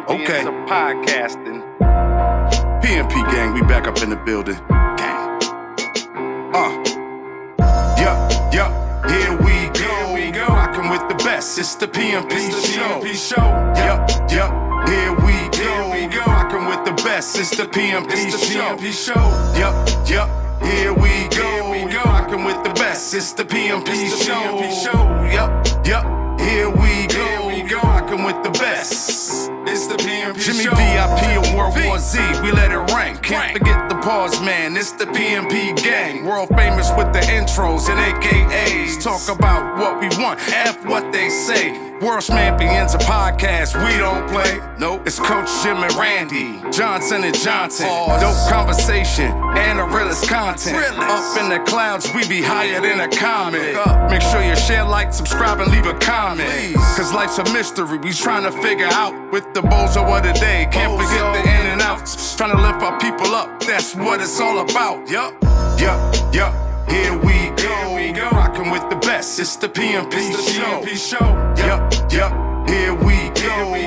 Champions of podcasting. PMP gang, we back up in the building. Gang. Here we go. Rockin' with the best. It's the PMP show. Yup. Here we go. Rockin' with the best. It's the PMP show. Yup. Here we go. Rockin' with the best. It's the PMP show. Yup. Here we go. Rockin' with the best. It's the PMP Jimmy show. VIP of World War Z, we let it rank. Can't forget the pause, man. It's the PMP gang. World famous with the intros and AKAs. Talk about what we want, F what they say. World champions of podcast, we don't play. Nope, it's Coach Jim and Randy, Johnson and Johnson. Dope conversation and the realest content. Up in the clouds, we be higher than a comet. Make sure you share, like, subscribe, and leave a comment. Cause life's a mystery, we trying to figure out with the bozo of the day. Can't forget the in and outs. Trying to lift our people up, that's what it's all about. Yup. Here we go. Rockin' with the best. It's the PMP show. Yup. Here we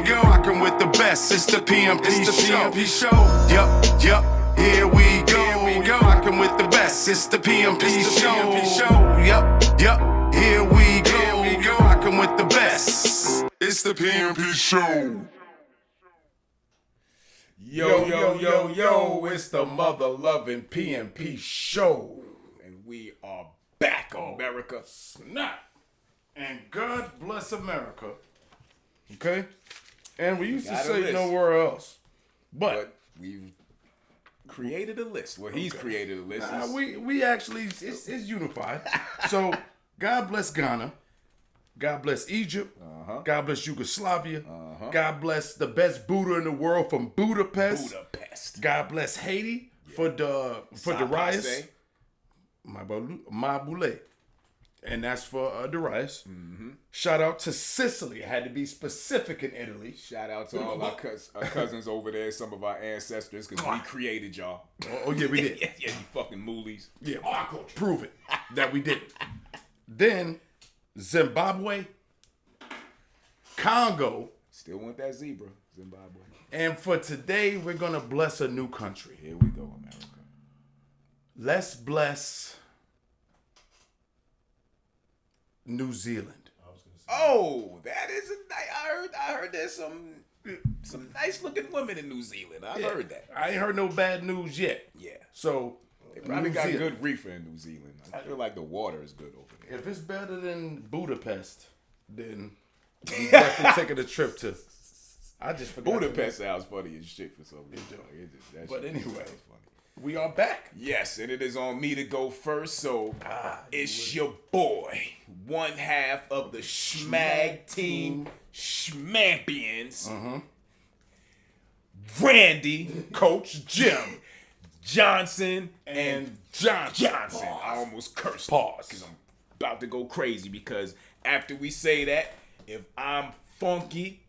go. Rockin' with the best. It's the PMP show. Yup. Here we go. Rockin' with the best. It's the PMP show. Yup. Here we go. Rockin' with the best. It's the PMP show. Yo, it's the mother-loving PMP show. And we are back, America. Snap. And God bless America. Okay? And we used to say nowhere else. But we've created a list. Well, he's created a list. We actually, it's unified. So, God bless Ghana. God bless Egypt. God bless Yugoslavia. God bless the best Buddha in the world from Budapest. God bless Haiti for the riots. Mabule. And that's for Darius. Shout out to Sicily. I had to be specific in Italy. Shout out to all our cousins over there, some of our ancestors, because we created y'all. Oh, yeah, we did. Yeah, you fucking moolies. Yeah, prove it that we did. Then Zimbabwe, Congo. Still want that zebra, Zimbabwe. And for today, we're going to bless a new country. Here we go, America. Let's bless New Zealand. Oh, that is a nice. I heard there's some nice looking women in New Zealand. I heard that. I ain't heard no bad news yet. Yeah. So they probably got good reefer in New Zealand. I feel like the water is good over there. If it's better than Budapest, then we definitely taking a trip to. I just forgot. Budapest sounds funny as shit for some reason. But anyway, we are back. Yes, and it is on me to go first. So it's your boy, one half of the Schmag Team Schmampions, Randy, Coach Jim, Johnson, and Johnson. Pause. I almost cursed. Pause. Because I'm about to go crazy. Because after we say that, if I'm funky,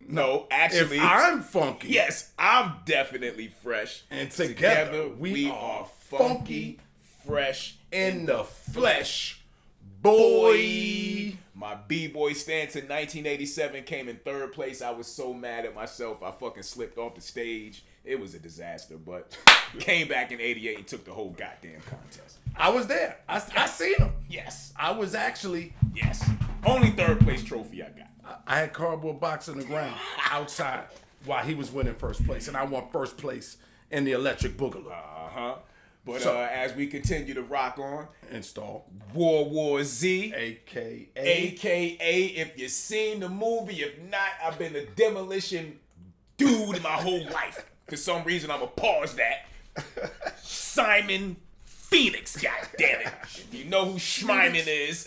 No, actually, if I'm funky. Yes, I'm definitely fresh. And together we are funky, fresh in the flesh, boy. My B-boy stance in 1987 came in third place. I was so mad at myself. I fucking slipped off the stage. It was a disaster, but came back in 88 and took the whole goddamn contest. I was there. I seen him. Yes. I was actually. Yes. Only third place trophy I got. I had cardboard box on the ground outside while he was winning first place, and I won first place in the Electric Boogaloo. But as we continue to rock on, install World War Z, AKA, if you've seen the movie. If not, I've been a demolition dude my whole life. For some reason, I'm gonna pause that. Simon Phoenix, goddammit. If you know who Schmeiman is.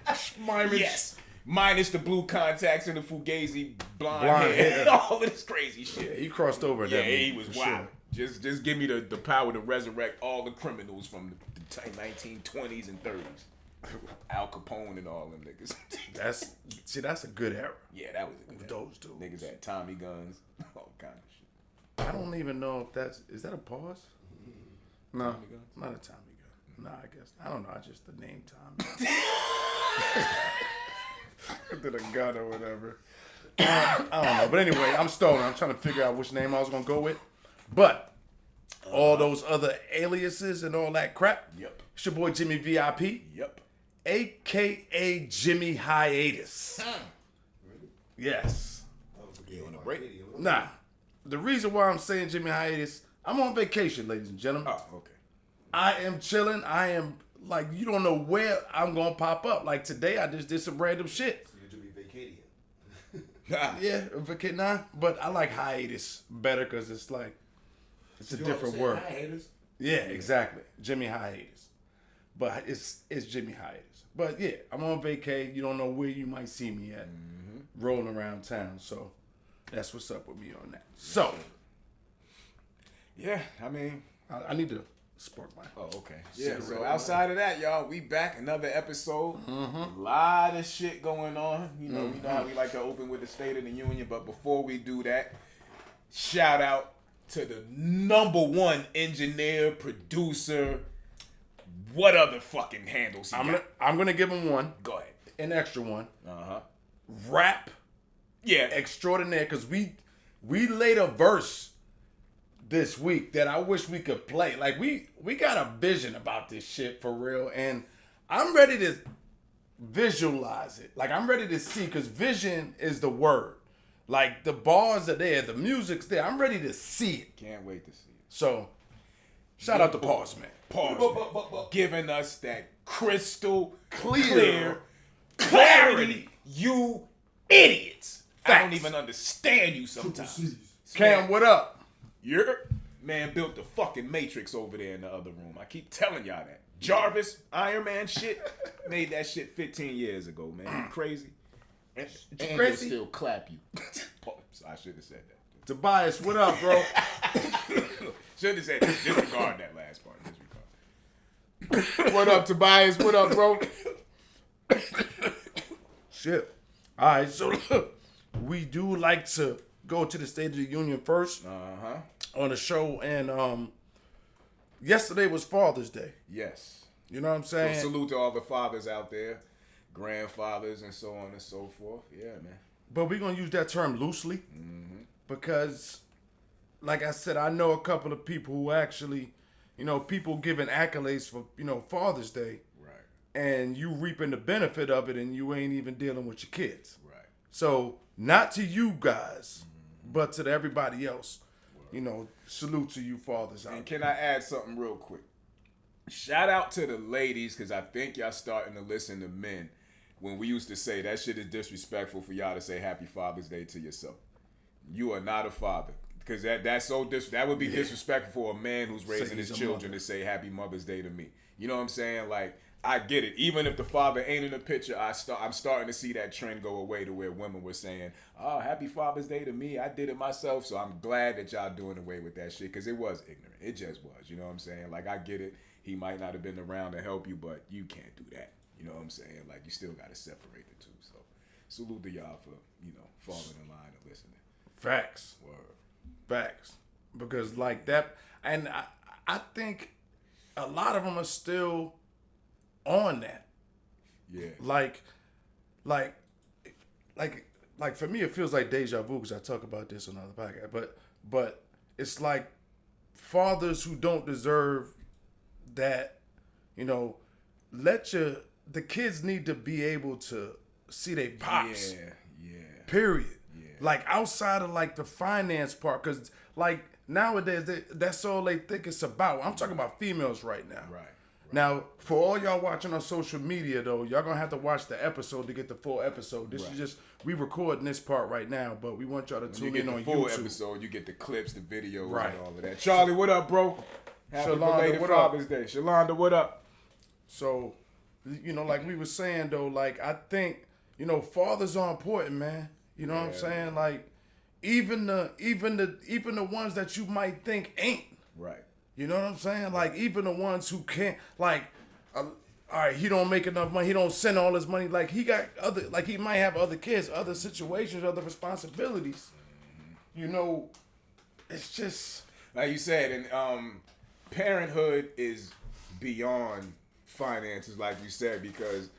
Schmeiman. Yes. Minus the blue contacts and the Fugazi blonde hair. All of this crazy shit. Yeah, he crossed over that movie. He was wild. Sure. Just give me the power to resurrect all the criminals from the 1920s and 30s. Al Capone and all them niggas. That's a good era. Yeah, that was a good era. Those dudes. Niggas had Tommy guns, all kind of shit. I don't even know if is that a pause? No, not a Tommy gun. No, I guess. I don't know. I just the name Tommy. Did a gun or whatever. I don't know. But anyway, I'm stalling. I'm trying to figure out which name I was going to go with. But all those other aliases and all that crap. Yep. It's your boy Jimmy VIP. Yep. A.K.A. Jimmy Hiatus. Yes. You on a break? Nah. The reason why I'm saying Jimmy Hiatus, I'm on vacation, ladies and gentlemen. Oh, okay. I am chilling. I am, like, you don't know where I'm going to pop up. Like, today, I just did some random shit. So you're Jimmy Vacating. Yeah, nah. But I like hiatus better because it's like, it's a different word. Hiatus? Yeah, exactly. Jimmy Hiatus. But it's Jimmy Hiatus. But yeah, I'm on vacay. You don't know where you might see me at. Rolling around town. So that's what's up with me on that. So. Yeah, I mean. I need to spark my. Oh, okay. Yeah, so outside of that, y'all, we back. Another episode. A lot of shit going on. You know, we know how we like to open with the State of the Union. But before we do that, shout out to the #1 engineer, producer. What other fucking handles he got? I'm gonna give him one. Go ahead. An extra one. Uh-huh. Rap Yeah. extraordinaire, because we laid a verse this week that I wish we could play. Like, we got a vision about this shit for real, and I'm ready to visualize it. Like, I'm ready to see, because vision is the word. Like, the bars are there, the music's there. I'm ready to see it. Can't wait to see it. So, shout out to Pause Man. Pause. Man. Giving us that crystal Clear clarity. You idiots. I don't Facts. even understand you sometimes. Cam, what up? You're man built the fucking Matrix over there in the other room. I keep telling y'all that. Jarvis, Iron Man shit, made that shit 15 years ago, man. You crazy? And crazy? he'll still clap you. I should have said that. Tobias, what up, bro? Should have said that. Disregard that last part. Disregard. What up, Tobias? What up, bro? Shit. All right, so look, we do like to go to the State of the Union first on the show, and yesterday was Father's Day. Yes. You know what I'm So saying? salute to all the fathers out there, grandfathers, and so on and so forth. Yeah, man. But we're going to use that term loosely because, like I said, I know a couple of people who actually, you know, people giving accolades for, you know, Father's Day. Right. And you reaping the benefit of it, and you ain't even dealing with your kids. Right. So, not to you guys, but to everybody else. You know, salute to you fathers out And there. can I add something real quick? Shout out to the ladies, because I think y'all starting to listen to men when we used to say that shit is disrespectful for y'all to say Happy Father's Day to yourself. You are not a father. Because that would be disrespectful for a man who's raising his children to say Happy Mother's Day to me. You know what I'm saying? Like, I get it. Even if the father ain't in the picture, I'm starting to see that trend go away to where women were saying, "Oh, Happy Father's Day to me. I did it myself." So I'm glad that y'all doing away with that shit, because it was ignorant. It just was. You know what I'm saying? Like, I get it. He might not have been around to help you, but you can't do that. You know what I'm saying? Like, you still got to separate the two. So salute to y'all for, you know, falling in line and listening. Facts. Word. Facts. Because, like, that, and I think a lot of them are still on that. Yeah. Like for me, it feels like deja vu because I talk about this on other podcast. But it's like fathers who don't deserve that. You know, the kids need to be able to see their pops. Yeah. Period. Yeah. Like, outside of like the finance part, because like nowadays that's all they think it's about. I'm talking about females right now. Right. Now, for all y'all watching on social media, though, y'all gonna have to watch the episode to get the full episode. This is just, we recording this part right now, but we want y'all to tune in on the full YouTube. Episode, you get the clips, the videos, Right. and all of that. Charlie, what up, bro? Happy Shalonda, belated what up? Father's Day. Shalonda, what up? So, you know, like we were saying, though, like, I think, you know, fathers are important, man. You know what I'm saying? Like, even the ones that you might think ain't. Right. You know what I'm saying? Like, even the ones who can't, like, all right, he don't make enough money. He don't send all his money. Like, he got other, like, he might have other kids, other situations, other responsibilities. You know, it's just. Like you said, and parenthood is beyond finances, like you said, because,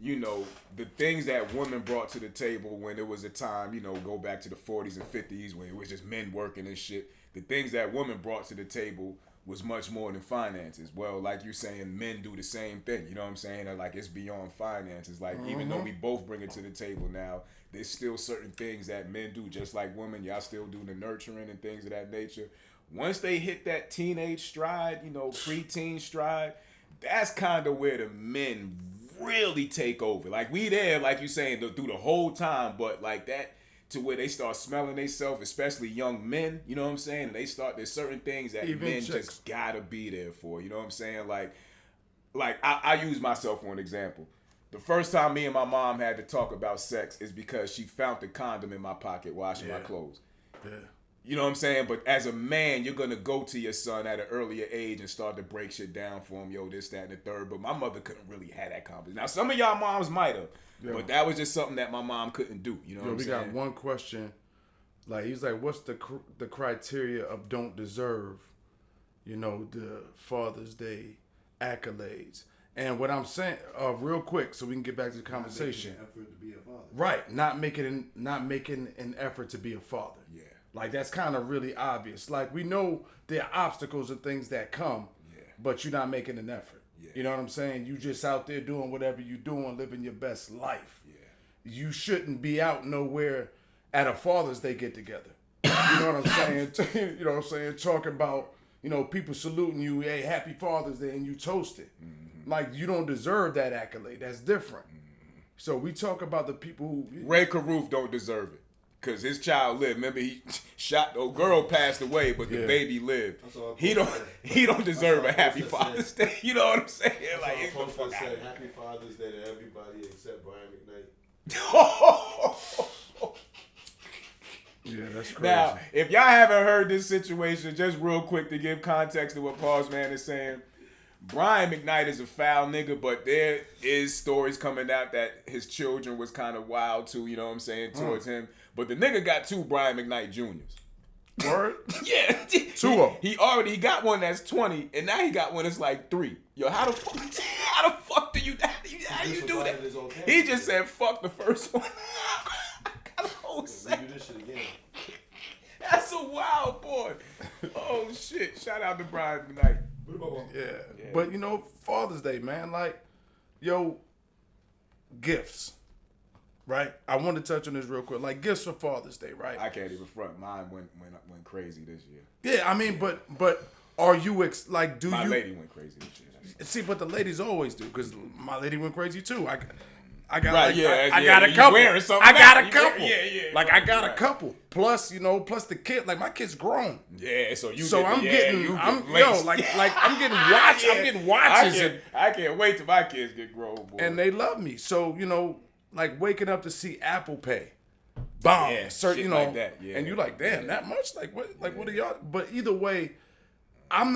you know, the things that women brought to the table when it was a time, you know, go back to the 40s and 50s when it was just men working and shit. The things that women brought to the table was much more than finances. Well, like you're saying, men do the same thing. You know what I'm saying? Like, it's beyond finances. Like, even though we both bring it to the table now, there's still certain things that men do, just like women. Y'all still do the nurturing and things of that nature. Once they hit that teenage stride, you know, preteen stride, that's kind of where the men really take over. Like, we there, like you're saying, through the whole time, but like that, to where they start smelling themselves, especially young men, you know what I'm saying? And they start, there's certain things that Even men chicks. just gotta be there for, you know what I'm saying? Like I use myself for an example. The first time me and my mom had to talk about sex is because she found the condom in my pocket washing my clothes. Yeah. You know what I'm saying? But as a man, you're gonna go to your son at an earlier age and start to break shit down for him, yo, this, that, and the third. But my mother couldn't really have that conversation. Now, some of y'all moms might have, but that was just something that my mom couldn't do. You know what I'm saying? We got one question. Like, he's like, what's the criteria of don't deserve, you know, the Father's Day accolades? And what I'm saying, real quick, so we can get back to the conversation. Not making an effort to be a father. Right, not making an effort to be a father. Yeah. Like, that's kind of really obvious. Like, we know there are obstacles and things that come, but you're not making an effort. Yeah. You know what I'm saying? You just out there doing whatever you're doing, living your best life. Yeah. You shouldn't be out nowhere at a Father's Day get together. You know what I'm saying? You know what I'm saying? Talking about, you know, people saluting you, hey, happy Father's Day, and you toast it. Mm-hmm. Like, you don't deserve that accolade. That's different. Mm-hmm. So we talk about the people who... Ray Caruth don't deserve it. Because his child lived. Remember, he shot, the girl passed away, but the baby lived. He don't deserve a happy Father's Day. You know what I'm saying? Like, it's the fuck said happy Father's Day to everybody except Brian McKnight. Yeah, that's crazy. Now, if y'all haven't heard this situation, just real quick to give context to what Paul's man is saying, Brian McKnight is a foul nigga, but there is stories coming out that his children was kind of wild too, you know what I'm saying, towards him. But the nigga got 2 Brian McKnight Juniors. Word? Yeah. 2 of them. He got one that's 20, and now he got one that's like 3. Yo, how the fuck do you do that? He just said fuck the first one. I got a whole second. Do this shit again. That's a wild boy. Oh shit. Shout out to Brian McKnight. Yeah. But, you know, Father's Day, man, like, yo, gifts, right? I want to touch on this real quick. Like, gifts for Father's Day, right? I can't even front. Mine went crazy this year. Yeah, I mean, but are you, do My you... lady went crazy this year. See, but the ladies always do, because my lady went crazy, too. I got Right, like, yeah, I yeah, got a you couple. wearing something I got now. a You couple. yeah. Like, I got a Right. couple. Plus, you know, plus the kid. Like, my kid's grown. Yeah, so you. So get, I'm yeah, getting, you I'm get laced. like I'm getting watch. I'm getting watches, I can't wait till my kids get grown, boy. and they love me. So, you know, like waking up to see Apple Pay, bomb, Yeah, certain, shit you know, like that, yeah. and you like, damn, that much? Like what? Like what are y'all? But either way, I don't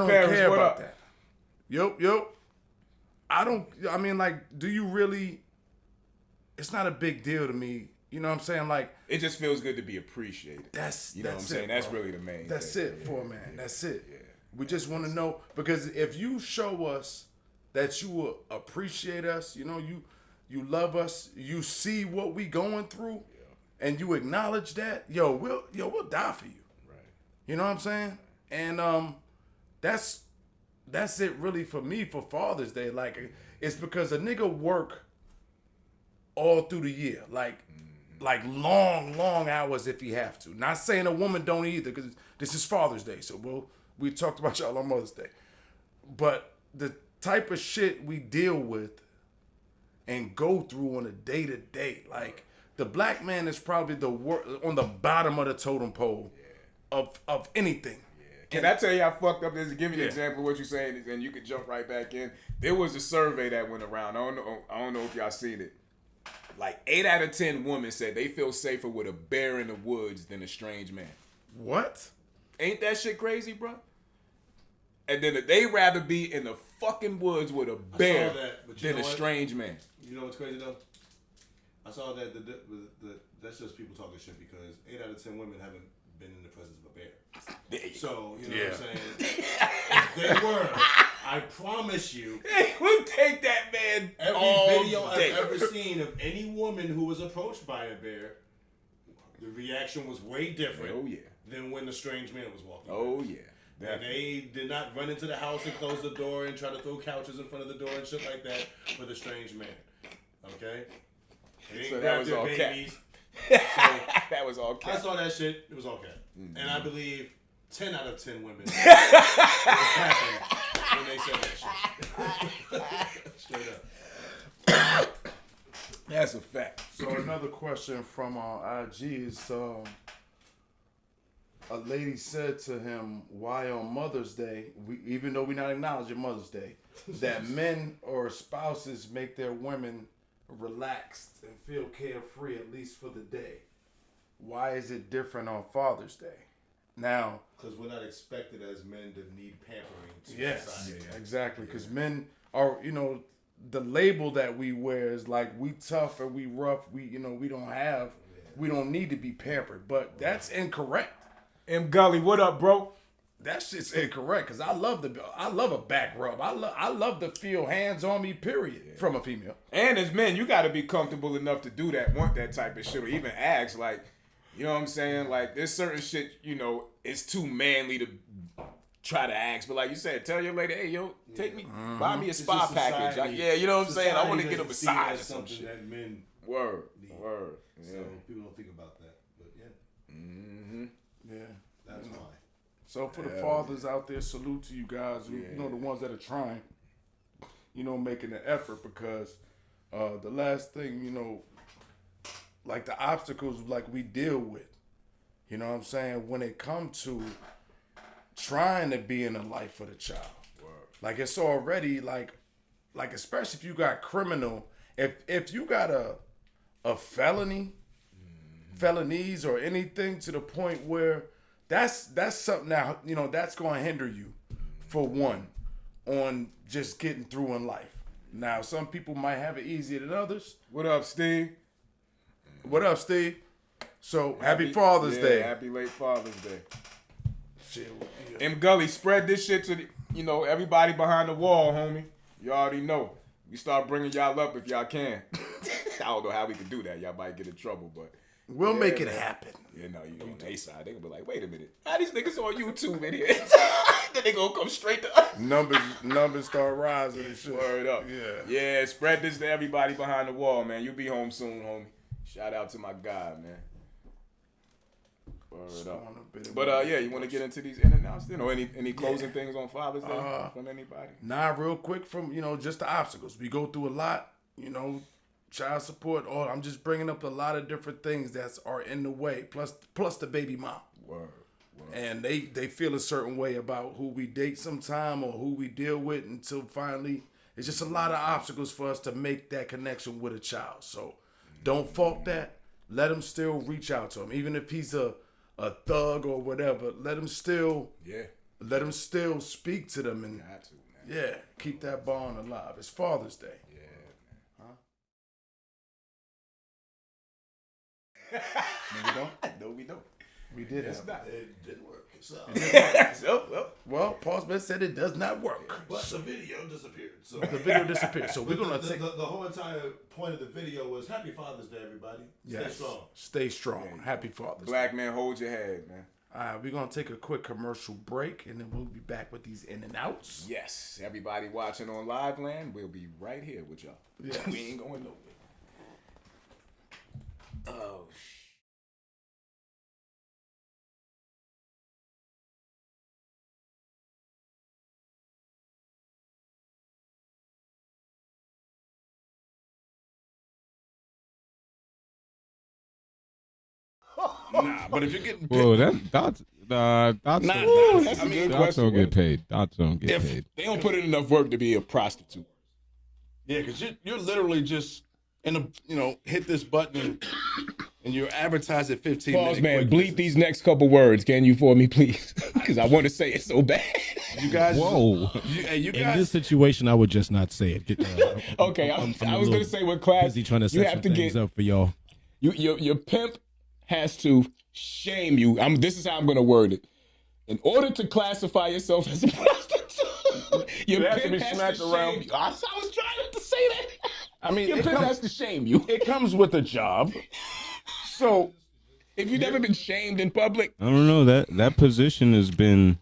Parents, care what about up? that. Yo, I don't. I mean, like, do you really? It's not a big deal to me. You know what I'm saying? Like, it just feels good to be appreciated. that's You know what I'm that's saying? it, That's bro. really the main. That's thing. it for man. That's it. Yeah. We just want to know, because if you show us that you will appreciate us, you know, you love us, you see what we going through, and you acknowledge that, we'll die for you. Right. You know what I'm saying? And that's it really for me for Father's Day. Like, it's because a nigga work all through the year, like long hours if he have to. Not saying a woman don't either, because this is Father's Day, so we talked about y'all on Mother's Day. But the type of shit we deal with and go through on a day-to-day, like, the black man is probably on the bottom of the totem pole of anything. Can I tell you how fucked up this is? Give you an example of what you're saying, and you can jump right back in. There was a survey that went around. I don't know if y'all seen it. Like 8 out of 10 women said they feel safer with a bear in the woods than a strange man. What? Ain't that shit crazy, bro? And then they rather be in the fucking woods with a bear than a strange man. You know what's crazy though? I saw that that's just people talking shit, because 8 out of 10 women haven't been in the presence of a bear. So, you know what I'm saying? If they were, I promise you, We'll take that man every all video day. I've ever seen of any woman who was approached by a bear, the reaction was way different Oh, yeah. than when the strange man was walking. Oh, yeah. And they did not run into the house and close the door and try to throw couches in front of the door and shit like that for the strange man. Okay? They didn't So that grab was their all cat. babies. That was all I cat. saw that shit. It was okay. And I believe 10 out of 10 women was happy when they said that shit. Straight up. That's a fact. So another question from our IG is, a lady said to him, why on Mother's Day, even though we're not acknowledging Mother's Day, that men or spouses make their women relaxed and feel carefree, at least for the day. Why is it different on Father's Day? Now, Because we're not expected as men to need pampering to yes, society. exactly. Because men are, the label that we wear is like we tough and we rough. We don't need to be pampered. But that's incorrect. M. Gully, what up, bro? That shit's incorrect. Because I love a back rub. I love to feel hands on me. Period. From a female. And as men, you got to be comfortable enough to do that, want that type of shit, or even ask, like, you know what I'm saying? Like, there's certain shit, it's too manly to try to ask. But like you said, tell your lady, hey, yo, take me, buy me a spa just package. society- Yeah, you know what I'm saying? I want to society get a doesn't see it massage as or some something shit. that men Word, need. word. Yeah. So people don't think about that. But yeah, Yeah. that's why. So for the fathers out there, salute to you guys. The ones that are trying, making the effort, because the last thing, like the obstacles like we deal with, you know what I'm saying, when it comes to trying to be in the life of the child. Like it's already like especially if you got criminal, if you got a felonies or anything to the point where that's something now, that's going to hinder you, for one, on just getting through in life. Now, some people might have it easier than others. What up, Steve? What up, Steve? So, happy Father's Day. Happy late Father's Day. Shit, M. Gully, spread this shit to everybody behind the wall, homie. You already know. We start bringing y'all up if y'all can. I don't know how we can do that. Y'all might get in trouble, but we'll make it happen. you on the A side, they gonna be like, wait a minute, how these niggas on YouTube in here? Then they gonna come straight to us. Numbers start rising and shit. Word up. Yeah. Spread this to everybody behind the wall, man. You'll be home soon, homie. Shout out to my guy, man. Word up. But you want to get into these in and outs? Any closing things on Father's Day from anybody? Nah, real quick from, just the obstacles. We go through a lot, child support. I'm just bringing up a lot of different things that are in the way, plus the baby mom. Word. And they feel a certain way about who we date sometime or who we deal with until finally, it's just a lot of obstacles for us to make that connection with a child. So don't fault that. Let him still reach out to him. Even if he's a thug or whatever, let him still speak to them and Got to, man. keep that bond alive. It's Father's Day. No, we don't. No, we don't. We did It's have not. It didn't work. So, Well, Paul Smith said it does not work. but the video disappeared. So The video disappeared. So we're gonna take the whole entire point of the video was Happy Father's Day, everybody. Stay strong. Stay strong. Happy Father's Day. Black man, hold your head, man. All right, we're gonna take a quick commercial break, and then we'll be back with these in and outs. Yes, everybody watching on Live Land, we'll be right here with y'all. Yes. We ain't going nowhere. Oh, Nah, but if you're getting Whoa, dots that's a good dots question. don't get paid. Dots don't get paid. They don't put in enough work to be a prostitute. yeah, because you're literally just hit this button and you're advertised at 15 Pause, minutes. man. Bleep these next couple words, can you, for me, please? Because I want to say it so bad. You guys, Whoa. you In guys. this situation, I would just not say it. Okay, I was going to say with class, busy trying to you set have some to things get, up for y'all. your pimp has to shame you. This is how I'm going to word it. In order to classify yourself as a prostitute, Your It has to pimp be has smacked to around. shame you. I was trying to say that. I mean, Your pimp has to shame you. it comes with a job. So If you've never been shamed in public, I don't know, that position has been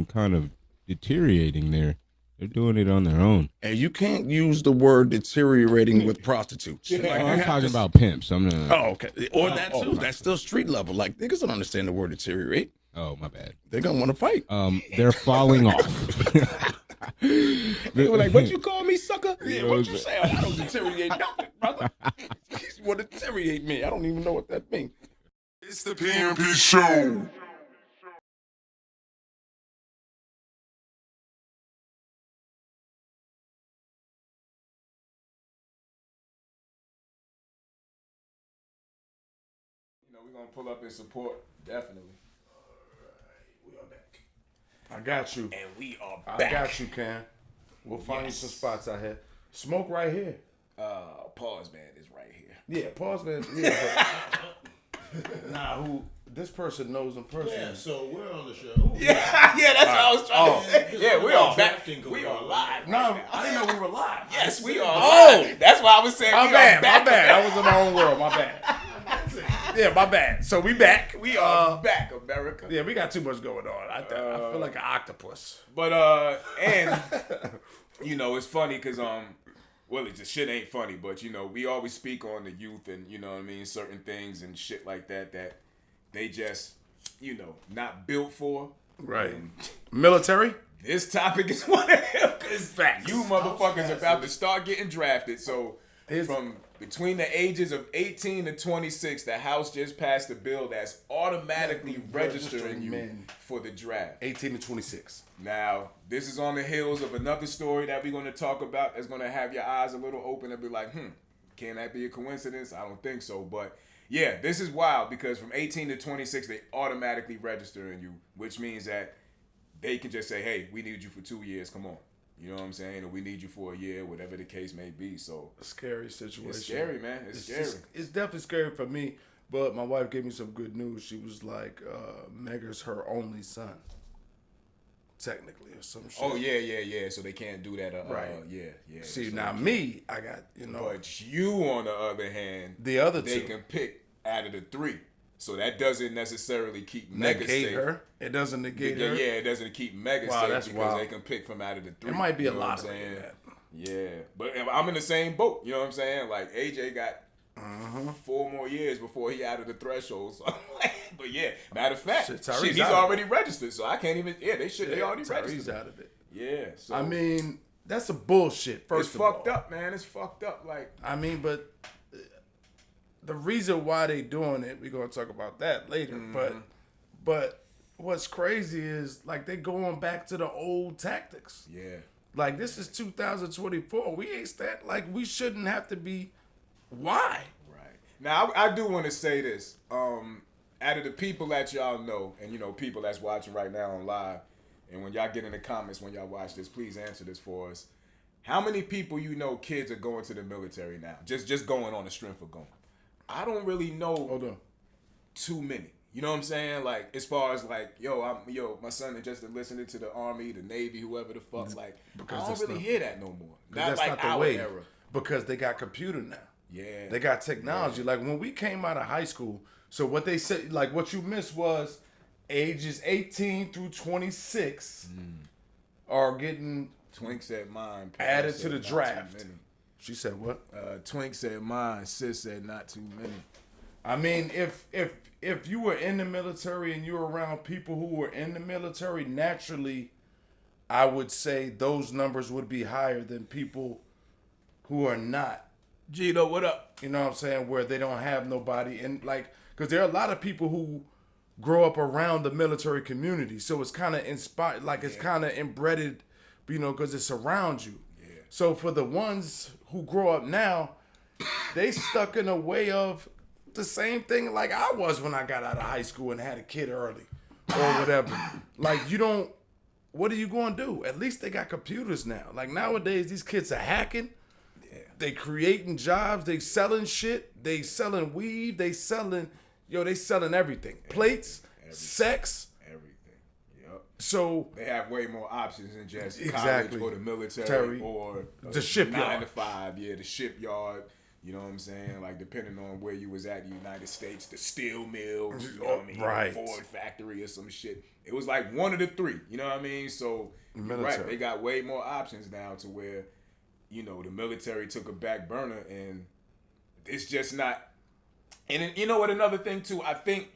kind of deteriorating there. They're doing it on their own. And you can't use the word deteriorating with prostitutes. Like, Oh, you I'm have talking to- about pimps. I'm not. Oh, okay. Or that too. That's still street level. Like niggas don't understand the word deteriorate. Oh, my bad. They're gonna want to fight. They're falling off. they were like, "What you call me, sucker?" Yeah, what you say? I don't deteriorate nothing, brother. You want to deteriorate me? I don't even know what that means. It's the PMP Show. You know, we're gonna pull up in support, definitely. We are back. I got you. And we are I back. got you, Cam. We'll find you some spots out here. Smoke right here. Pause, man, is right here. Yeah, pause, man. Yeah, but, nah, who? This person knows him personally. Yeah, so we're on the show. Yeah, that's what I was trying to say. Yeah, we are back. Drafting We going are on. live. No, I didn't know we were live. Yes, we are. Oh! live. That's why I was saying. My we bad, are back. my bad. I was in my own world. My bad. Yeah, my bad. So we back. We are back, America. Yeah, we got too much going on. I feel like an octopus. But and you know, it's funny because well, the shit ain't funny, but you know, we always speak on the youth and you know what I mean, certain things and shit like that they just, you know, not built for. Right. And Military? this topic is one of them because Facts. you motherfuckers about to start getting drafted. So Here's- from between the ages of 18 to 26, the House just passed a bill that's automatically registering you men. for the draft. 18 to 26. Now, this is on the heels of another story that we're going to talk about that's going to have your eyes a little open and be like, can that be a coincidence? I don't think so. But yeah, this is wild because from 18 to 26, they automatically registering you, which means that they can just say, hey, we need you for 2 years. Come on. You know what I'm saying? Or we need you for a year, whatever the case may be. So A scary situation. it's scary, man. It's scary. It's definitely scary for me, but my wife gave me some good news. She was like, Mega's her only son. Technically, or some shit. Oh, yeah. So they can't do that. Right. Yeah. See, So now they me, I got, But you, on the other hand, the other they two. can pick out of the three. So that doesn't necessarily keep Mega negate safe. her. It doesn't negate Yeah, her. it doesn't keep Mega Wow, safe that's because wild. they can pick from out of the three. It might be You a know what I'm lottery in saying? that. Yeah, but I'm in the same boat. You know what I'm saying? Like AJ got Uh-huh. 4 more years before he out of the threshold. So I'm like, but yeah, matter of fact, Shit, Tyree's he's out of already registered, so I can't even. Yeah, they already Tyree's registered. out of it. Yeah, so I mean, that's a bullshit. First it's of fucked all. up, man. It's fucked up. Like I mean, but the reason why they doing it, we're gonna talk about that later. Mm-hmm. But what's crazy is like they going back to the old tactics. yeah. Like this is 2024. We ain't that like we shouldn't have to be. Why? Right. Now, I do want to say this. Out of the people that y'all know, and you know, people that's watching right now on live, and when y'all get in the comments when y'all watch this, please answer this for us. How many people you know kids are going to the military now? Just going on the strength of going. I don't really know Hold on. too many. You know what I'm saying? Like, as far as like, my son is just listening to the Army, the Navy, whoever the fuck. Like, Because I that's don't really not- hear that no more. Not That's like not the our way. era. Because they got computer now. Yeah. They got technology. Like when we came out of high school, so what they said, like what you missed was ages 18 through 26 are getting. Twink said mine. Added Said to the not too draft. many. She said what? Twink said mine. Sis said not too many. I mean, if you were in the military and you were around people who were in the military, naturally, I would say those numbers would be higher than people who are not. Gino, what up? You know what I'm saying? Where they don't have nobody. And like, because there are a lot of people who grow up around the military community. So it's kind of inspired, like it's kind of embedded, you know, because it's around you. Yeah. So for the ones who grow up now, they stuck in a way of the same thing like I was when I got out of high school and had a kid early or whatever. Like you don't, what are you going to do? At least they got computers now. Like nowadays, these kids are hacking. They creating jobs. They selling shit. They selling weave. They selling everything. Plates, sex. Everything. Yep. So They have way more options than just Exactly. college or the military Terry. or The shipyard. 9 to 5. Yeah, the shipyard. You know what I'm saying? Like, depending on where you was at in the United States, the steel mills, you know what I mean? Right. Ford factory or some shit. It was like one of the three. You know what I mean? So, you're right. Military. They got way more options now to where, you know, the military took a back burner and it's just not. And you know what? Another thing, too, I think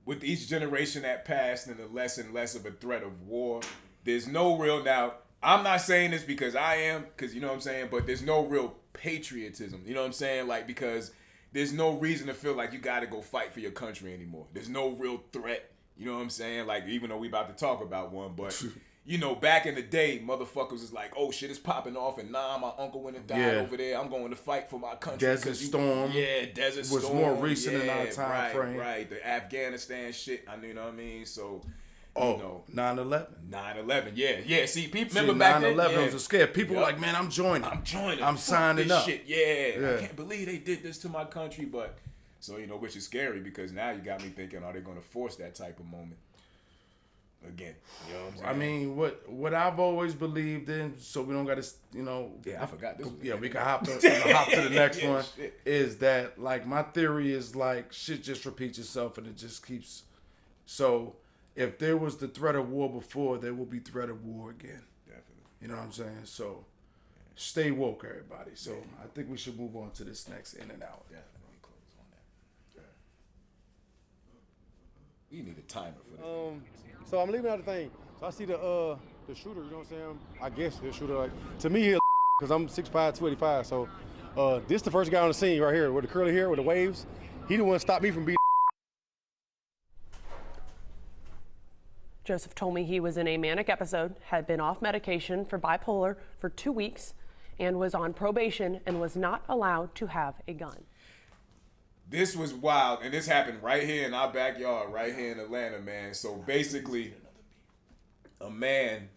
with each generation that passed and the less and less of a threat of war, there's no real, now, I'm not saying this because I am, because you know what I'm saying, but there's no real patriotism, you know what I'm saying? Like, because there's no reason to feel like you got to go fight for your country anymore. There's no real threat, you know what I'm saying? Like, even though we about to talk about one, but, you know, back in the day, motherfuckers was like, oh, shit is popping off, and nah, my uncle went and died over there. I'm going to fight for my country. Desert Storm. Yeah, Desert Storm. was more recent in our time frame. Right, the Afghanistan shit, I mean, you know what I mean? So, Oh, you know, 9/11. 9/11, yeah. See, people See, remember back then. 9/11 was scared. People were Yup. like, man, I'm joining. I'm joining. I'm Fuck signing this up. Shit. Yeah. Yeah. I can't believe they did this to my country, but so you know, which is scary because now you got me thinking, are they going to force that type of moment again? You know what I'm saying? I mean, what I've always believed in, so we don't got to, you know. Yeah, I forgot this. Was Yeah, we can hop to the next Yeah, one. shit. Is that like my theory is like shit just repeats itself and it just keeps. So if there was the threat of war before, there will be threat of war again. Definitely. You know what I'm saying? So stay woke, everybody. So I think we should move on to this next in and out. Definitely close on that. We need a timer for this. So I'm leaving out the thing. So I see the shooter, you know what I'm saying? I guess the shooter, like, to me, he's because I'm 6'5", 285. So this the first guy on the scene right here with the curly hair, with the waves. He the one that stopped me from beating. Joseph told me he was in a manic episode, had been off medication for bipolar for 2 weeks, and was on probation and was not allowed to have a gun. This was wild, and this happened right here in our backyard, right here in Atlanta, man. So basically, a man,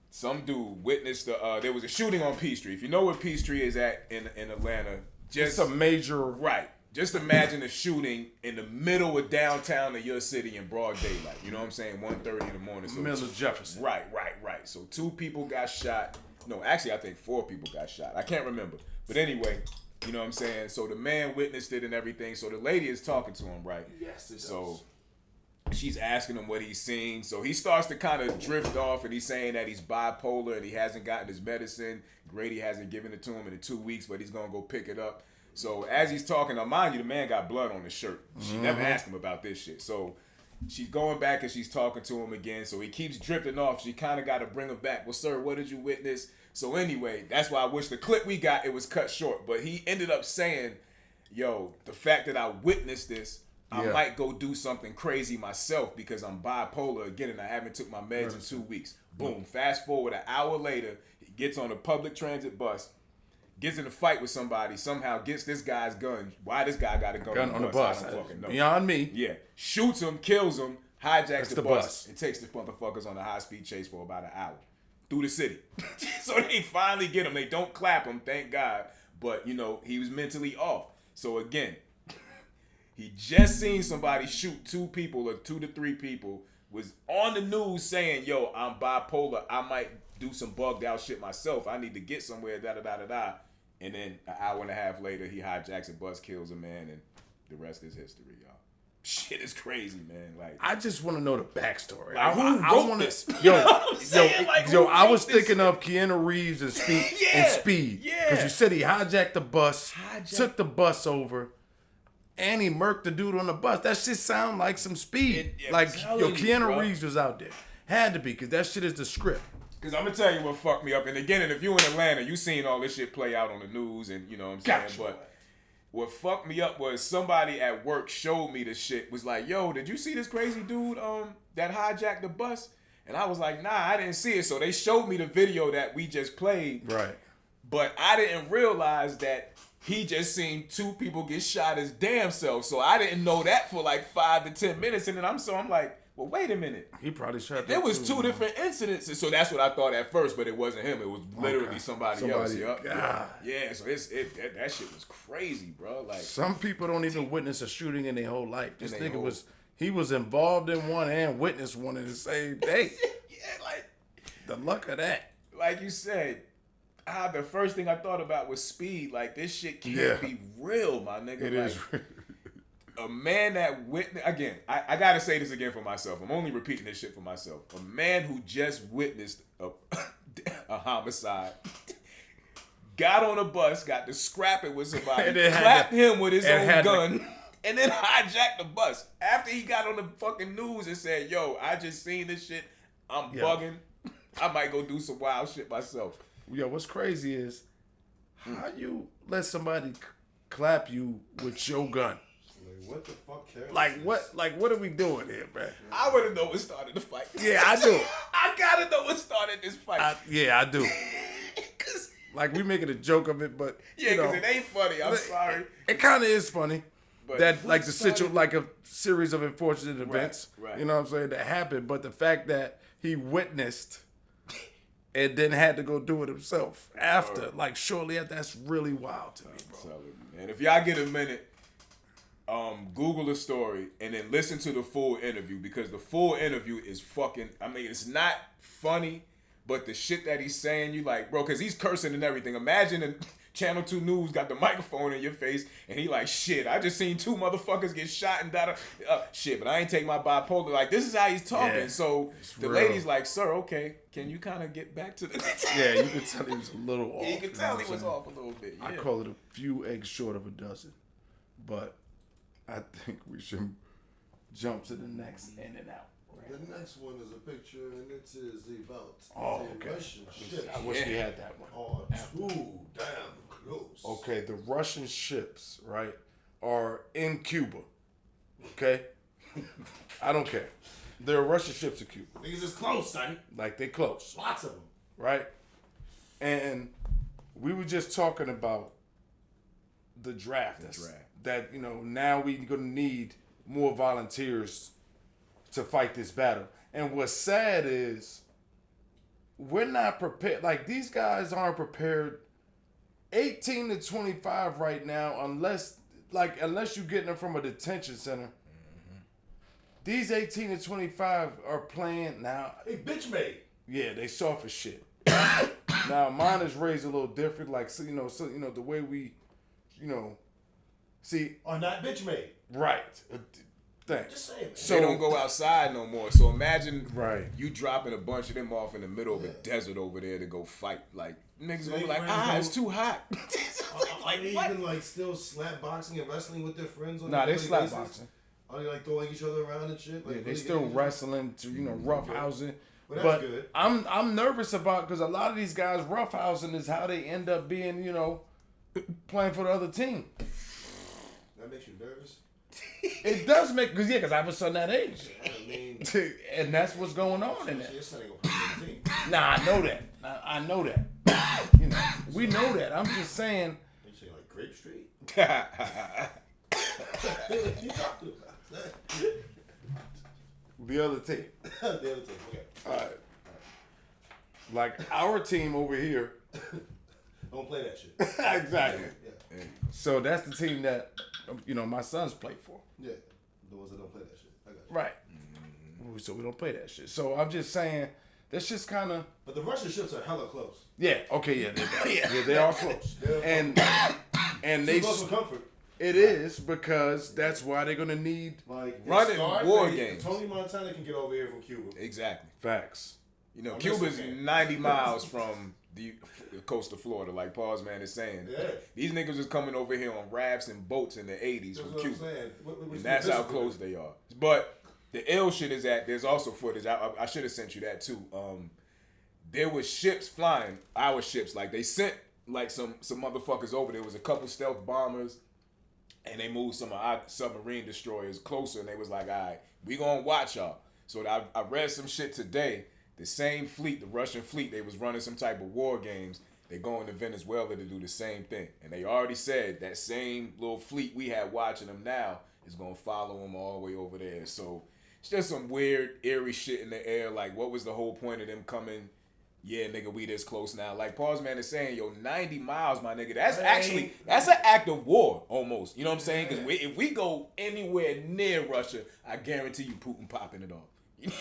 some dude witnessed there was a shooting on Peachtree. If you know where Peachtree is at in Atlanta, It's a major. right. Just imagine a shooting in the middle of downtown of your city in broad daylight. You know what I'm saying? 1:30 in the morning. So Middle of Jefferson. Right. So 2 people got shot. No, actually, I think 4 people got shot. I can't remember. But anyway, you know what I'm saying? So the man witnessed it and everything. So the lady is talking to him, right? Yes, it So she's asking him what he's seen. So he starts to kind of drift off, and he's saying that he's bipolar and he hasn't gotten his medicine. Grady hasn't given it to him in the 2 weeks, but he's going to go pick it up. So as he's talking, now mind you, the man got blood on his shirt. She never asked him about this shit. So she's going back and she's talking to him again. So he keeps drifting off. She kind of got to bring him back. Well, sir, what did you witness? So anyway, that's why I wish the clip we got, it was cut short. But he ended up saying, yo, the fact that I witnessed this, I might go do something crazy myself because I'm bipolar again and I haven't took my meds in 2 weeks. Boom. Fast forward an hour later, he gets on a public transit bus, gets in a fight with somebody, somehow gets this guy's gun. Why this guy got a gun on the bus. I don't fucking know. Beyond me. Yeah. Shoots him, kills him, hijacks the the bus, bus. and takes the motherfuckers on a high-speed chase for about an hour through the city. So they finally get him. They don't clap him, thank God. But, you know, he was mentally off. So, again, he just seen somebody shoot 2 people or 2 to 3 people, was on the news saying, yo, I'm bipolar. I might do some bugged out shit myself. I need to get somewhere, da-da-da-da-da. And then an hour and a half later, he hijacks a bus, kills a man, and the rest is history, y'all. Shit is crazy, man. Like, I just want to know the backstory. Like, who wrote wanna, this? Yo, You know what I'm saying? Like, who I was wrote this thinking of Keanu Reeves and Speed. Yeah, Speed. yeah. Because you said he hijacked the bus, Hijacked- took the bus over, and he murked the dude on the bus. That shit sound like some Speed. I'm Like, telling yo, you, Keanu bro. Reeves was out there. Had to be, because that shit is the script. Because I'm going to tell you what fucked me up. And again, and if you in Atlanta, you seen all this shit play out on the news and, you know what I'm saying? Gotcha. But what fucked me up was somebody at work showed me the shit, was like, yo, did you see this crazy dude that hijacked the bus? And I was like, nah, I didn't see it. So they showed me the video that we just played. Right. But I didn't realize that he just seen 2 people get shot his damn self. So I didn't know that for like 5 to 10 minutes. And then I'm like, well, wait a minute. He probably shot There that was too, 2 man. different incidents, so that's what I thought at first, but it wasn't him. It was literally somebody else. Yup. God. Yeah, so that shit was crazy, bro. Like, Some people don't even witness a shooting in their whole life. This In their nigga whole- was, he was involved in one and witnessed one in the same day. Yeah, like The luck of that. like you said, the first thing I thought about was speed. Like, this shit can't Yeah. be real, my nigga. It like, is. a man that witnessed, again, I gotta say this again for myself. I'm only repeating this shit for myself. A man who just witnessed a homicide, got on a bus, got to scrap it with somebody, And then had clapped to- him with his and own had to- gun, and then hijacked the bus. After he got on the fucking news and said, yo, I just seen this shit, I'm Yeah. bugging, I might go do some wild shit myself. Yo, what's crazy is how you let somebody clap you with your gun. Like, what the fuck cares? Like what are we doing here, man? I wanna know what started the fight. Yeah, I do. I gotta know what started this fight. I do. Like, we making a joke of it, but Yeah, you know, because it ain't funny. I'm sorry. It kind of is funny. But That like the started- like a series of unfortunate events. right. You know what I'm saying? That happened, but the fact that he witnessed and then had to go do it himself after, like shortly after, that's really wild to me, bro. And if y'all get a minute, Google the story and then listen to the full interview, because the full interview is fucking. I mean, it's not funny, but the shit that he's saying, you like, bro, because he's cursing and everything. Imagine the Channel 2 News got the microphone in your face and he like, shit, I just seen 2 motherfuckers get shot and shit, but I ain't take my bipolar. Like, this is how he's talking. Yeah, so the real. lady's like, sir, okay, can you kind of get back to the... Yeah, you could tell he was a little off. You can know tell what he I'm was saying? off a little bit. Yeah. I call it a few eggs short of a dozen, but I think we should jump to the next in and out. The next one is a picture, and it is about Oh, the okay. Russian ships I wish we had that one. are too damn close. Okay, the Russian ships, right, are in Cuba. Okay? I don't care. There are Russian ships in Cuba. Niggas is close, son. Like, they close, Lots of them. right? And we were just talking about the draft. That, you know, now we're going to need more volunteers to fight this battle. And what's sad is we're not prepared. Like, these guys aren't prepared. 18 to 25 right now, unless you're getting them from a detention center. These 18 to 25 are playing now. Hey, bitch made. Yeah, they soft as shit. Now mine is raised a little different. Like, so the way we, see. Are not bitch made. Right. Thanks. Just saying. So They don't go outside no more. So imagine Right. you dropping a bunch of them off in the middle of a desert over there to go fight. Like, niggas So gonna be they like, friends it's too hot. Are they even like still slap boxing and wrestling with their friends? On Nah, a they daily slap basis? boxing. Are they like throwing each other around and shit? Like, Yeah, they really still getting- wrestling to roughhousing. Well, that's But good. I'm nervous about, because a lot of these guys roughhousing is how they end up being, playing for the other team. That makes you nervous. It does make, because I have a son that age, I mean, and that's what's going on in that. your son ain't gonna play on the team. Nah, I know that. I know that. We know that. I'm just saying. You say like Grape Street? Yeah. You talked to about The other team. the other team. Okay. All right. Like our team over here. Don't play that shit. Exactly. Yeah. So that's the team that my sons play for. Yeah. The ones that don't play that shit. I got you. Right. So we don't play that shit. So I'm just saying that's just kind of. But the Russian ships are hella close. Yeah. Okay. Yeah. Yeah. They are close. And they. Close for comfort. It is, because that's why they're gonna need Like Running Scarface, war games. Tony Montana can get over here from Cuba. Exactly. facts. You know, I'm Cuba's listening. 90 miles from the coast of Florida, like Paul's man is saying. Yeah. These niggas was coming over here on rafts and boats in the 80s That's from what I'm Cuba. saying. And that's how close they are. But the ill shit is that there's also footage. I should have sent you that too. There was ships flying, our ships. Like, they sent like some motherfuckers over. There was a couple stealth bombers, and they moved some of our submarine destroyers closer, and they was like, all right, we gonna watch y'all. So I read some shit today. The same fleet, the Russian fleet, they was running some type of war games. They going to Venezuela to do the same thing. And they already said that same little fleet we had watching them now is going to follow them all the way over there. So it's just some weird, eerie shit in the air. Like, what was the whole point of them coming yeah, nigga, we this close now. Like Pause Man is saying, yo, 90 miles, my nigga. That's an act of war almost. You know what I'm saying? Because if we go anywhere near Russia, I guarantee you Putin popping it off.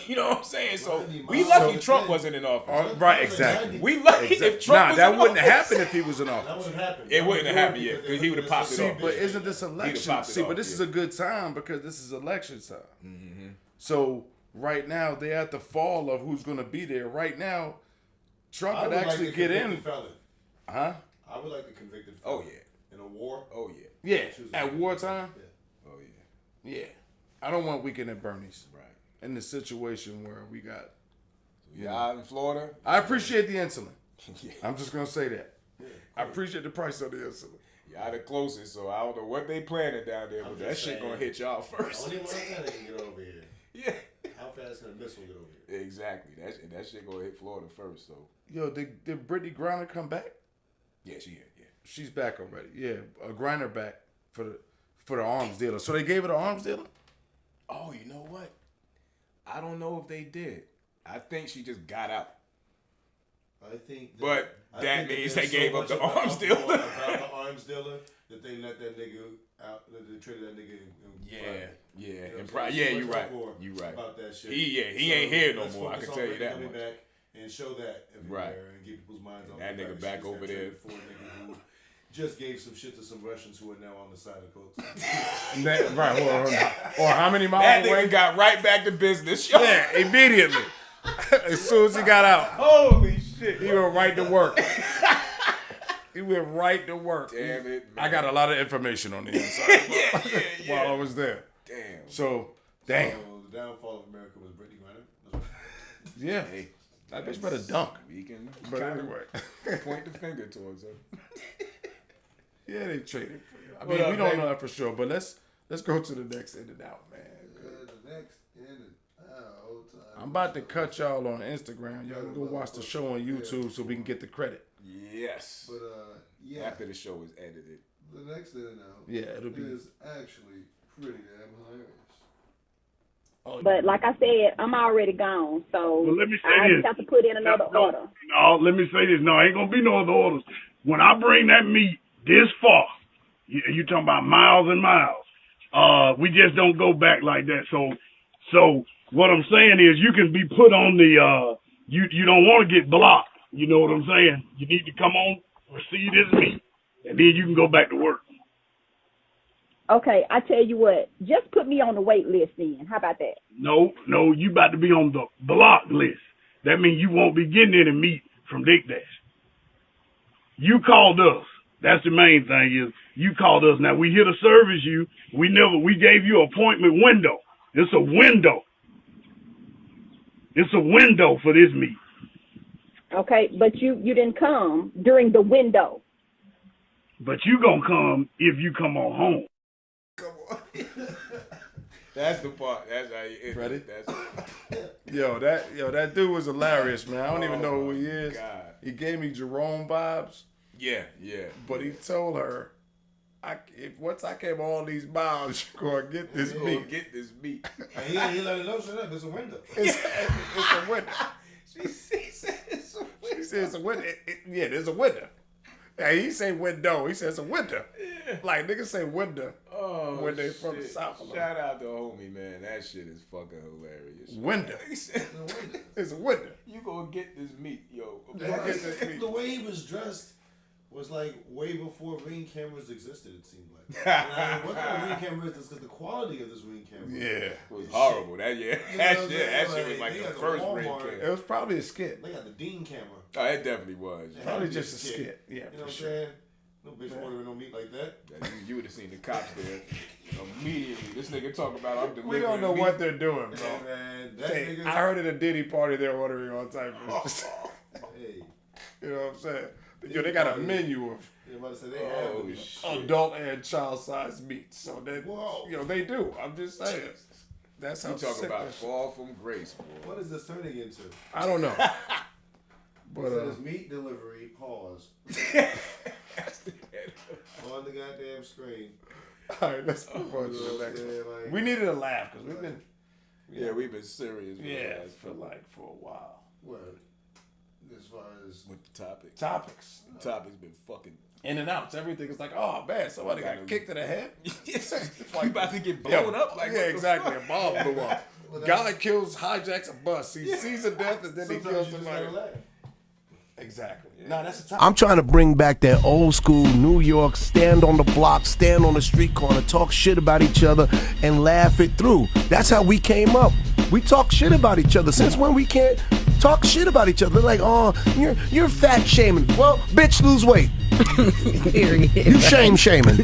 You know what I'm saying? So we lucky Trump wasn't in office. Right, exactly. We lucky if Trump was that in wouldn't have office. happened if he was in office. That wouldn't have happened. It wouldn't have happened yet because he would have popped it See, off. but isn't this election? popped it See, off, but this yeah. is a good time because this is election time. So right now they're at the fall of who's going to be there. Right now, Trump I could would actually like get in. convicted felon. Huh? I would like the convicted Oh felon. yeah. In a war. Oh yeah. Yeah. At wartime. Oh yeah. Yeah. I don't want Weekend at Bernie's. Right. In the situation where we got. Yeah, out in Florida. I appreciate the insulin. Yeah. I'm just gonna say that. I appreciate the price of the insulin. Y'all the closest, so I don't know what they planning down there, but that shit saying. gonna hit y'all first. Only Montana can get over here. Yeah. How fast can a missile get over here? Exactly. That shit gonna hit Florida first, so. Yo, did Brittany Griner come back? Yeah, she is, yeah. She's back already. Yeah, Griner back for the arms dealer. So they gave her the arms dealer? Oh, you know what? I don't know if they did. I think she just got out. I think. But that means they there's gave up much the of an arms uproar dealer. About the arms dealer that they let that nigga out. That they traded that nigga in private. Yeah, You know what I'm and saying? yeah, So you much right. uproar You right. About that shit. He ain't here no let's more. I focus can on tell you Brittany that coming much. back and show that everywhere Right. and get people's minds on That the nigga fact back she's over that there. For a nigga who just gave some shit to some Russians who are now on the side of coke. Right. Or how many miles That away? nigga got right back to business. Yo. Yeah, immediately. As soon as he got out, Holy shit. he went right to work. He went right to work. Damn it, man. I got a lot of information on the inside while I was there. Damn. So, damn. So the downfall of America was Brittany Griner. Yeah. That bitch better dunk. We can But kinda anyway. point the finger towards her. Yeah, they traded. I What mean, up, we don't baby? know that for sure, but let's go to the next in and out, man. The next in and out. I'm about to cut y'all on Instagram. Y'all can go watch the show on YouTube so we can get the credit. Yes. But yeah, After the show is edited. the next in and out Yeah, it'll be. is actually pretty damn hilarious. But like I said, I'm already gone, so Well, let me say I this. just have to put in another order. No, let me say this. No, ain't gonna be no other orders. When I bring that meat this far, you talking about miles and miles. We just don't go back like that. So what I'm saying is, you can be put on the. You don't want to get blocked. You know what I'm saying? You need to come on, receive this meat, and then you can go back to work. Okay, I tell you what, just put me on the wait list then. How about that? No, you about to be on the block list. That means you won't be getting any meat from Dick Dash. You called us. That's the main thing is you called us. Now we here to service you. We gave you an appointment window. It's a window. It's a window for this meat. Okay, but you didn't come during the window. But you gonna come if you come on home. Come on. That's the part. That's how you Ready? That's Yo, that dude was hilarious, man. I don't even know who he is. God. He gave me Jerome vibes, yeah. but he told her, once I came all these miles, you're gonna get this meat. Get this meat. And he let it know, shut up, it's a window. It's a window. She said it's a She said it's a window. Yeah, there's a window. Yeah, he say window. He says a window. Like niggas say window when they from the South. Shout out to homie, man. That shit is fucking hilarious. Window. He said, It's a window. you gonna get this meat, yo. The way he was dressed was like way before ring cameras existed, it seemed like. And I mean, what kind of ring camera is this? Because the quality of this ring camera Yeah. It was horrible. That You know that what I'm shit saying? was like They the got the first Walmart. ring It camera. was probably a skit. They got the Dean camera. Oh, it definitely was. It had Probably to be just a skit. Yeah, You know for what I'm sure. saying? No bitch ordering no meat like that. Yeah, you would have seen the cops there immediately. This nigga talk about I'm delivering We don't know meat. what they're doing, bro. Hey, man, that Hey, nigga. I heard at a Diddy party they're ordering all type of Hey, You know what I'm saying? Yo, they got a menu of they about to say they have Oh the- shit. adult and child size meat. So they, Whoa. they do. I'm just saying. That's how You talk sick about that shit- fall from grace, boy. What is this turning into? I don't know. But It says meat delivery, pause. On the goddamn screen. all right, let's move on to You know the what I'm next saying? one. Like, We needed a laugh because we've been Yeah, we've been serious. for a while. word. As far as with the topic. Topics. The topic's been fucking In and outs. Everything is like, oh man, somebody got kicked in the head. it's like about to get blown up. Like, yeah, what the exactly. fuck? A bomb blew up. Guy hijacks a bus. He sees a death and then he kills sometimes you just somebody. gotta laugh. Exactly. No, that's a topic. I'm trying to bring back that old school New York, stand on the block, stand on the street corner, talk shit about each other, and laugh it through. That's how we came up. We talk shit about each other. Since when we can't talk shit about each other? Like, oh, you're fat shaming. Well, bitch, lose weight. You shaming.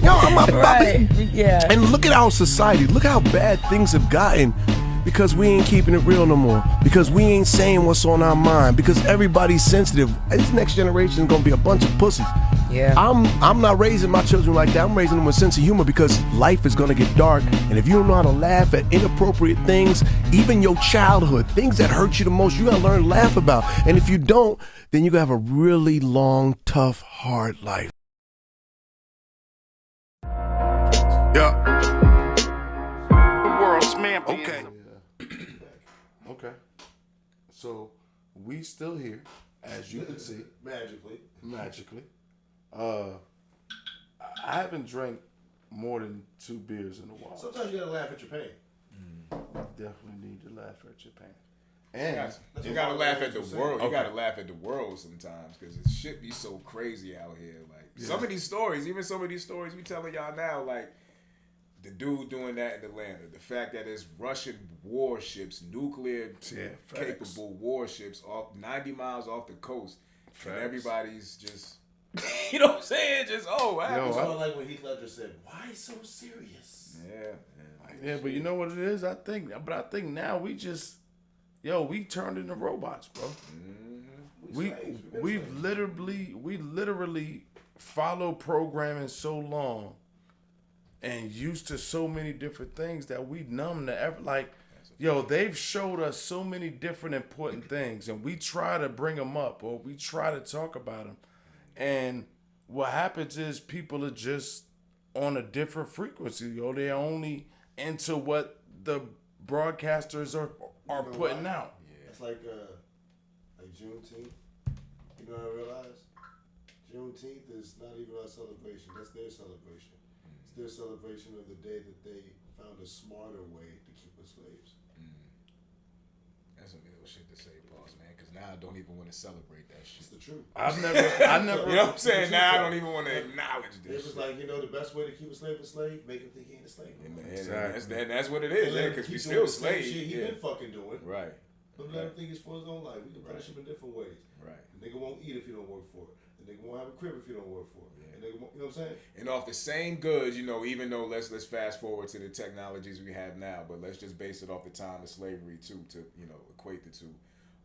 No, I'm not Right. Yeah. And look at our society. Look how bad things have gotten because we ain't keeping it real no more. Because we ain't saying what's on our mind. Because everybody's sensitive. This next generation is gonna be a bunch of pussies. Yeah. I'm not raising my children like that. I'm raising them with a sense of humor because life is gonna get dark. And if you don't know how to laugh at inappropriate things, even your childhood, things that hurt you the most, you gotta learn to laugh about. And if you don't, then you're gonna have a really long, tough, hard life. Yeah. The world's man. Okay. Okay. So we still here, as you can see, magically. I haven't drank more than 2 beers in a while. Sometimes you gotta laugh at your pain. Definitely need to laugh at your pain. And You gotta laugh at the world. You gotta laugh at the world sometimes because it shit be so crazy out here. Like some of these stories, even some of these stories we telling y'all now, like the dude doing that in Atlanta, the fact that it's Russian warships, nuclear capable warships, off 90 miles off the coast, and everybody's just, you know what I'm saying? Just what happened? It's all like when Heath Ledger said, "Why so serious?" yeah, but you know what it is? I think now we just, we turned into robots, bro. We literally follow programming so long and used to so many different things that we numb to they've showed us so many different important things and we try to bring them up or we try to talk about them, and what happens is people are just on a different frequency. They're only into what the broadcasters are putting out. It's like Juneteenth. You know what I realized? Juneteenth is not even our celebration. That's their celebration. It's their celebration of the day that they found a smarter way to keep us slaves. That's some ill shit to say, boss, man. Because now I don't even want to celebrate that shit. It's the truth. I never. You know what I'm saying? Now I don't even want to acknowledge this. It was like, the best way to keep a slave, make him think he ain't a slave. Exactly. That's what it is, because we still slaves. He been fucking doing. Right. But let him think it's for his own life. We can punish him in different ways. Right. The nigga won't eat if you don't work for it. The nigga won't have a crib if you don't work for it. And nigga won't, you know what I'm saying? And off the same goods, even though let's fast forward to the technologies we have now, but let's just base it off the time of slavery too, to equate the two.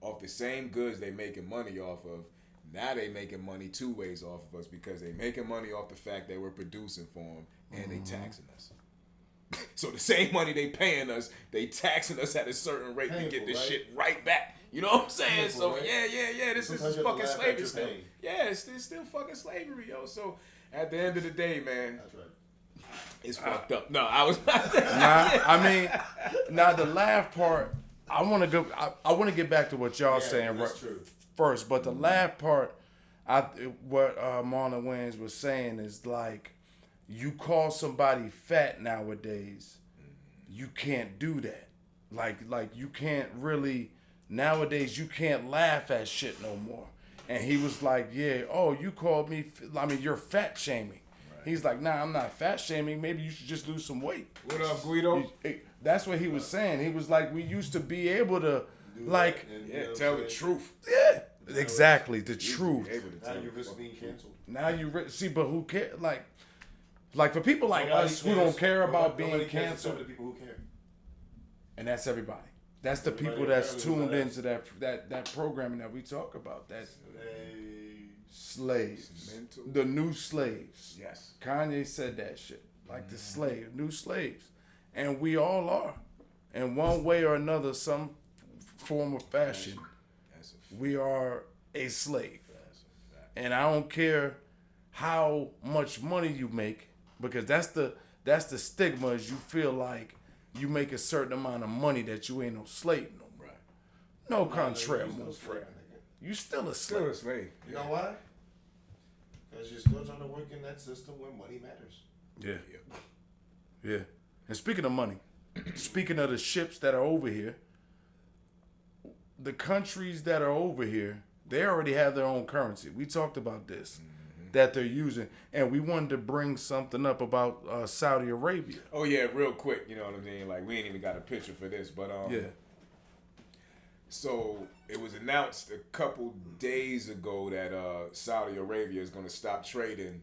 Off the same goods they making money off of, now they making money 2 ways off of us because they making money off the fact that we're producing for them and they taxing us. So the same money they paying us, they taxing us at a certain rate to get this shit right back. You know what I'm saying? Painful, So right? yeah, this is fucking slavery still. Yeah, it's still fucking slavery, yo. So at the end of the day, man, That's right. it's fucked up. No, I was not. The laugh part. I want to get back to what y'all saying that's true. first, but the laugh part, what Marlon Wayans was saying is like, you call somebody fat nowadays, you can't do that. Like you can't really nowadays. You can't laugh at shit no more. And he was like, you called me. You're fat shaming. Right. He's like, nah, I'm not fat shaming. Maybe you should just lose some weight. What up, Guido? That's what he was saying. He was like, we used to be able to, tell the truth. Yeah, exactly, the truth. Now you risk being canceled. Now you see, but who cares? Like for people like us who don't care about being canceled, The people who care. and that's everybody. That's the people that's tuned into that programming that we talk about. That's slaves, the new slaves. Yes, Kanye said that shit. Like the new slaves, and we all are, in one way or another, some form of fashion. We are a slave, and I don't care how much money you make, because that's the stigma, is you feel like you make a certain amount of money that you ain't no slave no more. No contraire, mon frere. You still a Still a slave. slave. You know why? Because you're still trying to work in that system where money matters. Yeah. Yeah. And speaking of money, speaking of the ships that are over here, the countries that are over here, they already have their own currency. We talked about this, that they're using. And we wanted to bring something up about Saudi Arabia. Oh yeah, real quick. You know what I mean? Like we ain't even got a picture for this, but Yeah. So it was announced a couple days ago that Saudi Arabia is going to stop trading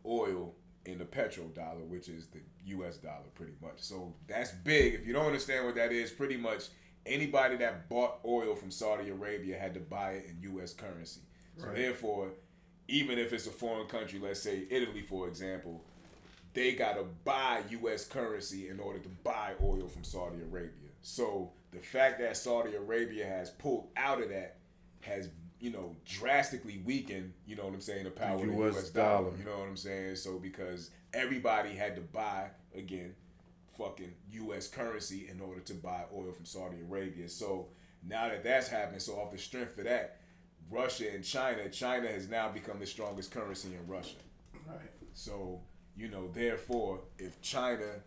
oil in the petrodollar, which is the U.S. dollar, pretty much. So that's big. If you don't understand what that is, pretty much anybody that bought oil from Saudi Arabia had to buy it in U.S. currency. So therefore, even if it's a foreign country, let's say Italy, for example, they got to buy U.S. currency in order to buy oil from Saudi Arabia. So the fact that Saudi Arabia has pulled out of that has, drastically weakened, you know what I'm saying, the power of the US dollar. You know what I'm saying? So because everybody had to buy, again, fucking US currency in order to buy oil from Saudi Arabia. So now that that's happened, so off the strength of that, Russia and China has now become the strongest currency in Russia. Right. So, therefore, if China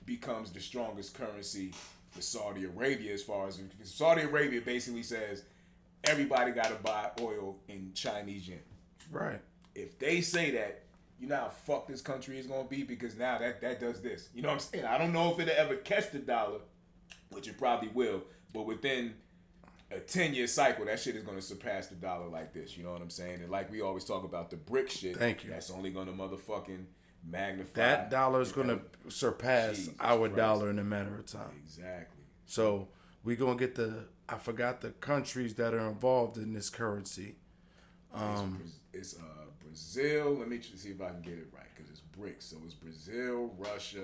becomes the strongest currency for Saudi Arabia, as far as Saudi Arabia basically says everybody got to buy oil in Chinese yen. Right. If they say that, you know how fucked this country is going to be, because now that does this. You know what I'm saying? I don't know if it'll ever catch the dollar, which it probably will, but within a 10-year cycle, that shit is going to surpass the dollar like this. You know what I'm saying? And like we always talk about the brick shit. Thank you. That's only going to motherfucking magnify. That dollar is going to surpass Jesus our Christ. dollar in a matter of time. Exactly. So we're going to get I forgot the countries that are involved in this currency. It's Brazil. Let me see if I can get it right, because it's BRICS. So it's Brazil, Russia,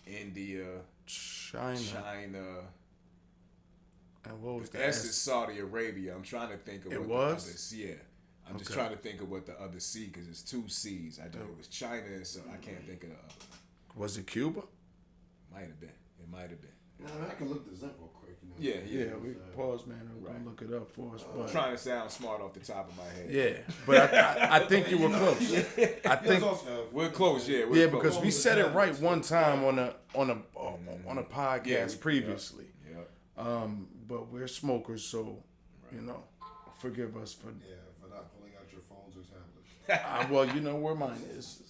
India, China. And what was The that? S is Saudi Arabia. I'm trying to think of It what was? the other C. Yeah. I'm just trying to think of what the other C, because it's two C's. I know it was China, and so I can't think of the other. Was it Cuba? Might have been. It might have been. I can look this up real quick. Yeah. We pause, man. We're going to look it up for us. I'm trying to sound smart off the top of my head. Yeah, but I think you were close. I think we're close. Yeah, yeah, because we said it right one time on a podcast previously. Yeah. But we're smokers, so forgive us for. Yeah, for not pulling out your phones or tablets. Well, you know where mine is.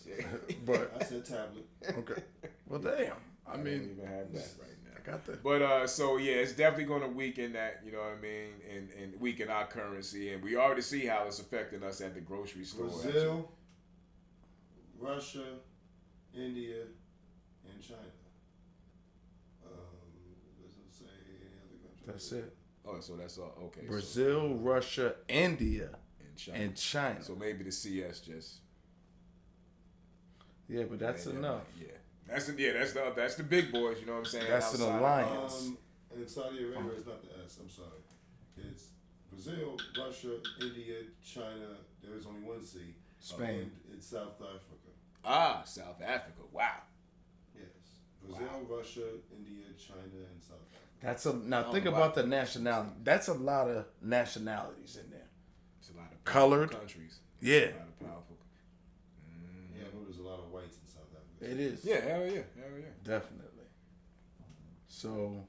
But I said tablet. okay. Well, damn. I mean, don't even have that right now. I got that. But so yeah, it's definitely going to weaken that. You know what I mean, and weaken our currency, and we already see how it's affecting us at the grocery store. Brazil, Russia, India, and China. Doesn't say any other country. That's it. Oh, so that's all. Okay. Brazil, Russia, India, so, and China. So maybe the CS just. Yeah, but that's enough. Yeah. That's the big boys, you know what I'm saying? That's an alliance. And Saudi Arabia is not the S. I'm sorry. It's Brazil, Russia, India, China. There is only one C. Spain. And it's South Africa. Ah, South Africa. Wow. Yes. Brazil, Russia, India, China, and South Africa. Now think about the nationality. That's a lot of nationalities in there. It's a lot of Colored countries. Yeah. A lot of powerful. Yeah, but there's a lot of whites in South Africa. It is. Yeah, hell yeah. Definitely. So.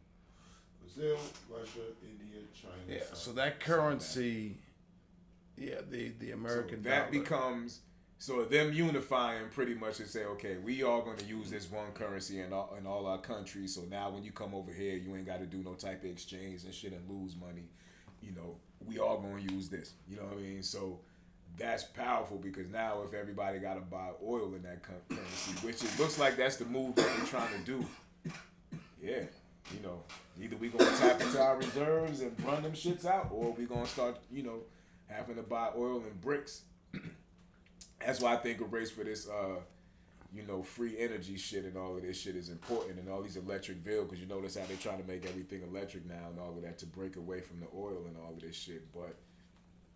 Brazil, Russia, India, China. Yeah. South So that currency. Yeah, the American so that dollar. becomes. So them unifying pretty much and say, okay, we all going to use this one currency in all our countries. So now when you come over here, you ain't got to do no type of exchange and shit and lose money. We all going to use this. You know what I mean? So that's powerful, because now if everybody got to buy oil in that currency, which it looks like that's the move that they're trying to do. Yeah. Either we going to tap into our reserves and run them shits out, or we going to start, having to buy oil in bricks. That's why I think a race for this, free energy shit and all of this shit is important, and all these electric vehicles, because you notice how they're trying to make everything electric now and all of that to break away from the oil and all of this shit. But,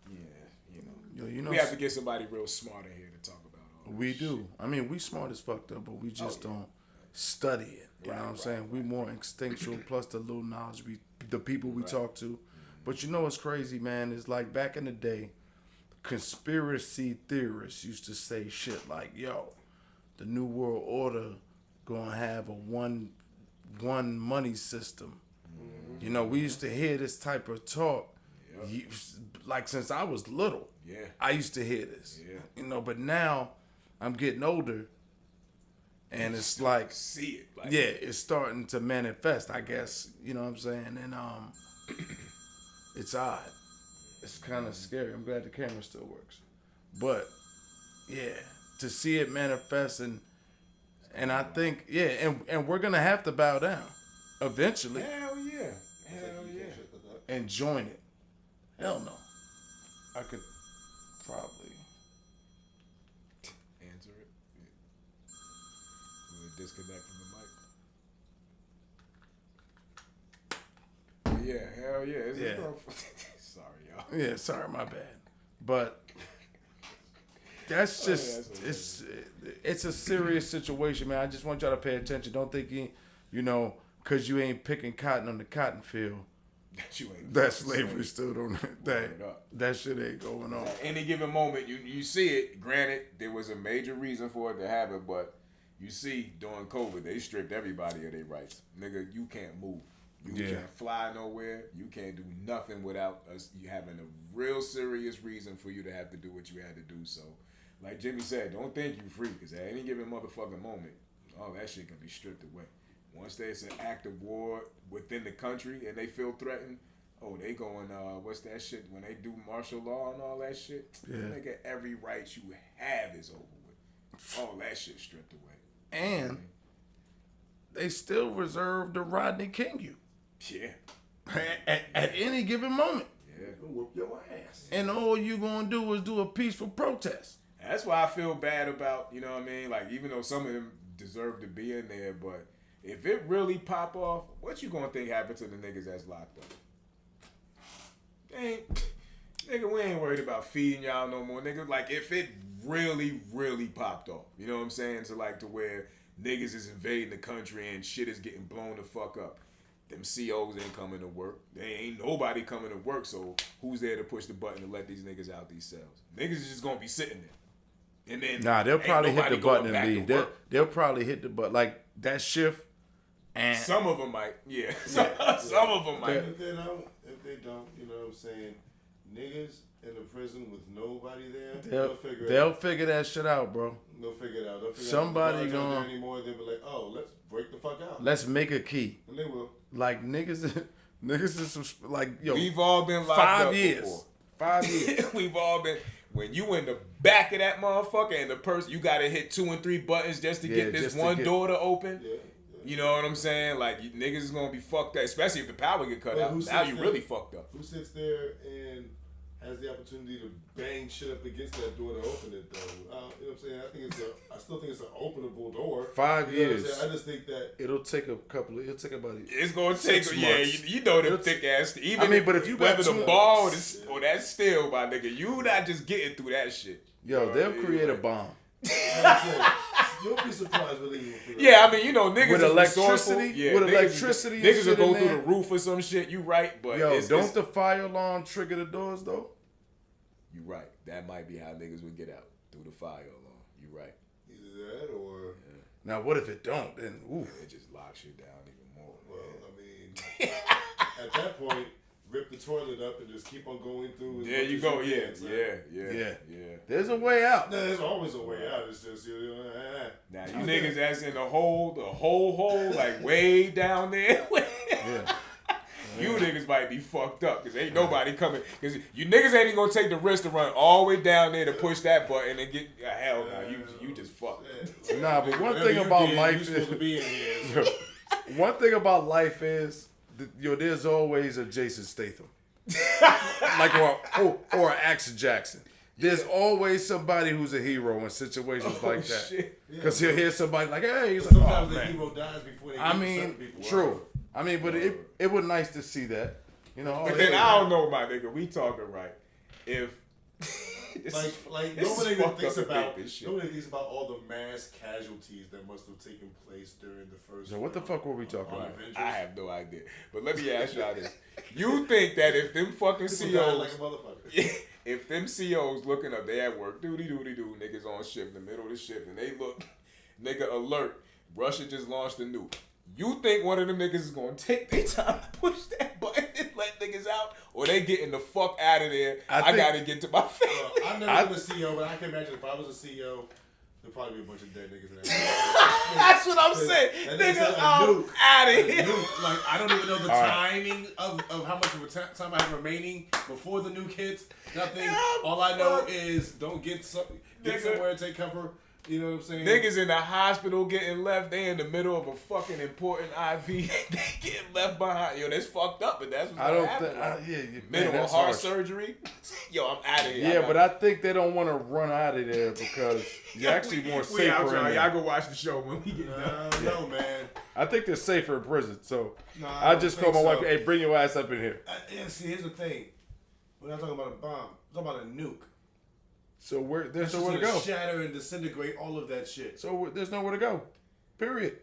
yeah, we have to get somebody real smart in here to talk about all We this do. shit. I mean, we smart as fucked up, but we just don't study it. You know what I'm saying? We more instinctual, plus the little knowledge we the people we talk to. But you know what's crazy, man, is like back in the day, conspiracy theorists used to say shit like, yo, the New World Order gonna have a one money system. You know, we used to hear this type of talk, like since I was little. Yeah. I used to hear this. Yeah. You know, but now I'm getting older, and it's like, see it. Like, yeah, it's starting to manifest, I guess. You know what I'm saying? And it's odd. It's kind of scary. I'm glad the camera still works. But yeah, to see it manifest and I think, yeah, and we're gonna have to bow down eventually. Hell yeah. And join it. Hell no. I could probably answer it. We'll disconnect from the mic. Yeah, hell yeah. Yeah. Sorry, y'all. Yeah, sorry, my bad. But that's just it's a serious situation, man. I just want y'all to pay attention. Don't think you know, cause you ain't picking cotton on the cotton field. That slavery still don't that shit ain't going on. At any given moment, you see it. Granted, there was a major reason for it to happen, but you see during COVID, they stripped everybody of their rights. Nigga, you can't move. You can't fly nowhere. You can't do nothing without us. You having a real serious reason for you to have to do what you had to do. So, like Jimmy said, don't think you free, because at any given motherfucking moment, all that shit can be stripped away. Once there's an act of war within the country and they feel threatened, they going, what's that shit? When they do martial law and all that shit, nigga, every right you have is over with. All that shit stripped away. And they still reserve the Rodney King you. Yeah. At any given moment. Yeah. Whoop your ass. And all you gonna do is do a peaceful protest. That's why I feel bad about, you know what I mean? Like, even though some of them deserve to be in there, but if it really pop off, what you gonna think happened to the niggas that's locked up? Nigga, we ain't worried about feeding y'all no more, nigga. Like, if it really, really popped off, you know what I'm saying? To where niggas is invading the country and shit is getting blown the fuck up. Them COs ain't coming to work. They ain't nobody coming to work, so who's there to push the button to let these niggas out these cells? Niggas is just gonna be sitting there. And then they'll probably hit the button and leave. They'll probably hit the button. Like, that shift. And some of them might, some of them might. If they don't, you know what I'm saying? Niggas in the prison with nobody there, they'll figure that shit out, bro. They'll figure it out. They'll figure Somebody out gonna anymore. They'll be like, oh, let's break the fuck out. Let's make a key. And they will. Like niggas is some, like, yo. We've all been locked 5 up years. before. 5 years. We've all been. When you in the back of that motherfucker and the person, you gotta hit 2 and 3 buttons just to get this one door to open. Yeah. You know what I'm saying? Like, niggas is gonna be fucked up, especially if the power get cut out. Now you really fucked up. Who sits there and has the opportunity to bang shit up against that door to open it, though? You know what I'm saying? I still think it's an openable door. 5 years. I just think that it'll take about. It's gonna take 6 yeah. months. You know them thick ass. Even but if you whether got the ball is that's still my nigga. You not just getting through that shit. Yo, they'll create a bomb. You'll be surprised with it. Yeah, I mean, you know, niggas with is electricity, yeah, with niggas electricity, niggas will go in through there. the roof or some shit. You right, but don't the fire alarm trigger the doors though? You right. That might be how niggas would get out through the fire alarm. You right. Either that or now what if it don't? Then it just locks you down even more. Well, I mean, at that point, rip the toilet up and just keep on going through. There you go. Yeah. There's a way out. No, there's always a way out. It's just now you niggas that's in the whole hole, like way down there. You niggas might be fucked up because ain't nobody coming. Because you niggas ain't even gonna take the risk to run all the way down there to push that button and get hell no. You just fucked. Nah, but one thing about life is one thing about life is there's always a Jason Statham, like or an Action Jackson. There's always somebody who's a hero in situations like that. Because he'll hear somebody like, hey, he's like, sometimes the hero dies before they get to people. True. I mean, but it was nice to see that. You know. But then I don't know, my nigga. We talking right. If Like this nobody is even fucked thinks up to about think this shit. nobody thinks about all the mass casualties that must have taken place during the first. So what the fuck were we talking about? Avengers. I have no idea. But let me ask y'all this. You think that if them fucking People died COs, like a motherfucker. if them COs looking up, they at work, doody, niggas on shift in the middle of the shift, and they look, nigga alert, Russia just launched a nuke. You think one of them niggas is gonna take their time to push that button and let niggas out? Or they getting the fuck out of there? I gotta get to my family. I've never been a CEO, but I can imagine if I was a CEO, there'd probably be a bunch of dead niggas in that. That's what I'm saying. Nigga, I'm out of here. Like, I don't even know the timing of how much of a time I have remaining before the nuke hits. Nothing. All I know is don't get somewhere and take cover. You know what I'm saying? Niggas in the hospital getting left. They in the middle of a fucking important IV. They getting left behind. Yo, that's fucked up, but that's what's gonna happen. Middle of heart surgery. Yo, I'm out of here. Yeah, but I think they don't want to run out of there because you're actually more safer in there. Y'all go watch the show when we get done. No, man. I think they're safer in prison. So No, I just call my wife, hey, bring your ass up in here. Yeah, see, here's the thing. We're not talking about a bomb. We're talking about a nuke. So there's That's nowhere to just go. gonna shatter and disintegrate all of that shit. So there's nowhere to go. Period.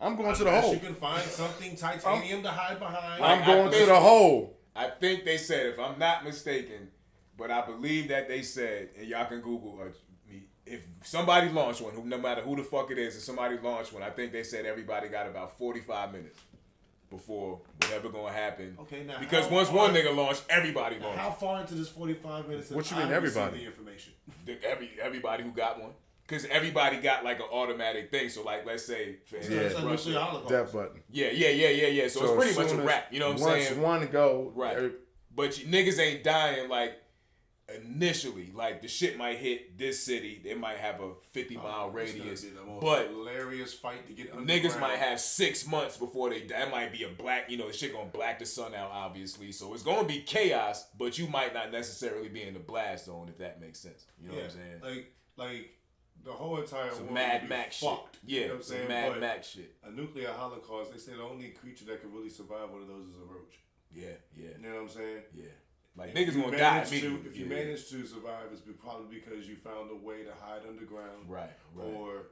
I'm going to the Unless hole. you can find something titanium to hide behind. I'm going to the hole. I think they said, if I'm not mistaken, but I believe that they said, and y'all can Google me, if somebody launched one, no matter who the fuck it is, if somebody launched one, I think they said everybody got about 45 minutes before whatever gonna happen. Okay, now because once one nigga launched, everybody launched. How far into this 45 minutes? What you mean, everybody? The information. Everybody who got one. Because everybody got like an automatic thing. So like, let's say, for instance, Russia. That button. Yeah. So it's pretty much a wrap. You know what I'm saying? Once one go, right. But niggas ain't dying like initially. Like the shit might hit this city. They might have a 50-mile radius. But hilarious fight to get niggas might have 6 months before they die. That might be a black, the shit gonna black the sun out, obviously. So it's gonna be chaos, but you might not necessarily be in the blast zone, if that makes sense. You know what I'm saying? Like the whole entire Some world Mad would be Max fucked. shit. Yeah, You know what I'm saying? Mad But Max shit. A nuclear holocaust, they say the only creature that can really survive one of those is a roach. Yeah. You know what I'm saying? Yeah. Like niggas gonna die. If you manage to survive, it's probably because you found a way to hide underground. Right.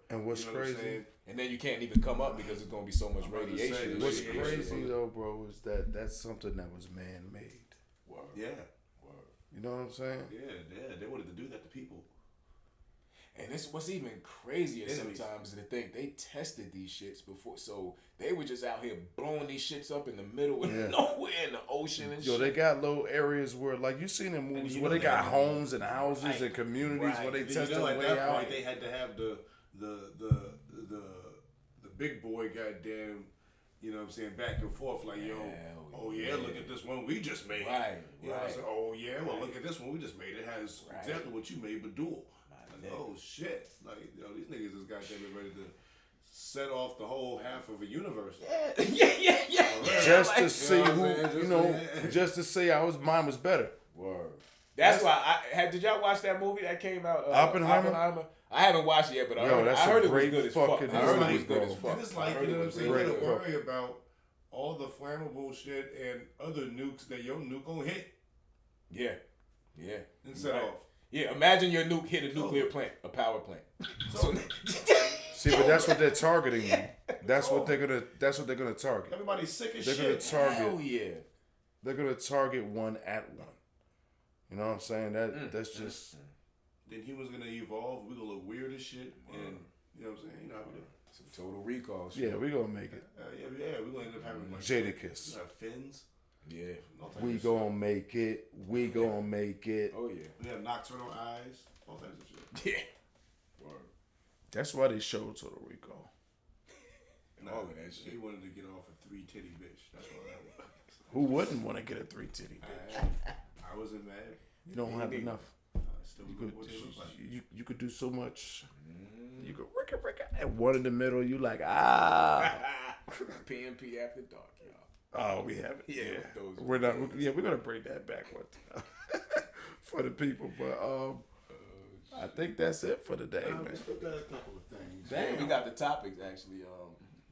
And what's crazy? And then you can't even come up because it's gonna be so much radiation. What's crazy though, bro, is that that's something that was man-made. Word. Yeah. Word. You know what I'm saying? Yeah. They wanted to do that to people. And this what's even crazier sometimes to think they tested these shits before, so they were just out here blowing these shits up in the middle of nowhere in the ocean and shit. They got little areas where, like you seen in movies, where they got homes and houses and communities where they tested the way out. Point, they had to have the big boy goddamn. You know what I'm saying? Back and forth, like, look at this one we just made. Right. You know what I'm saying? Oh, yeah, well, look at this one we just made. It has exactly what you made, but dual. Like, oh, shit. Like, these niggas is goddamn ready to set off the whole half of a universe. Yeah. Just to see just to see mine was better. Word. That's why did y'all watch that movie that came out? Oppenheimer? I haven't watched it yet, but I heard it was good as fuck. I heard it was good as fuck. And it's like, you know what I'm saying? You gotta worry about all the flammable shit and other nukes that your nuke gonna hit. Yeah. And set off. Yeah, imagine your nuke hit a nuclear plant, a power plant. See, but that's what they're targeting. That's what they're gonna target. Everybody's sick as they're shit. Gonna target. Hell yeah. They're gonna target one at one. You know what I'm saying? That's just. Then humans gonna evolve. We gonna look weird as shit, and you know what I'm saying? You know how we do. Some total recall shit. Yeah, we gonna make it. We gonna end up having like Jadakiss. Fins. Yeah. We gonna make it. We gonna make it. Oh yeah. We have nocturnal eyes. All types of shit. Yeah. Word. That's why they showed Total Recall. All of that shit. They wanted to get off a 3-titty bitch. That's all that was. Who wouldn't want to get a 3-titty bitch? I wasn't mad. You don't have enough. You could do so much. You could rick and one in the middle. You like PMP after dark, y'all. Oh, we have it. Yeah, we're not. We're gonna bring that back one time for the people. But I think that's it for today, man. We still got a couple of things. Damn, we got the topics actually.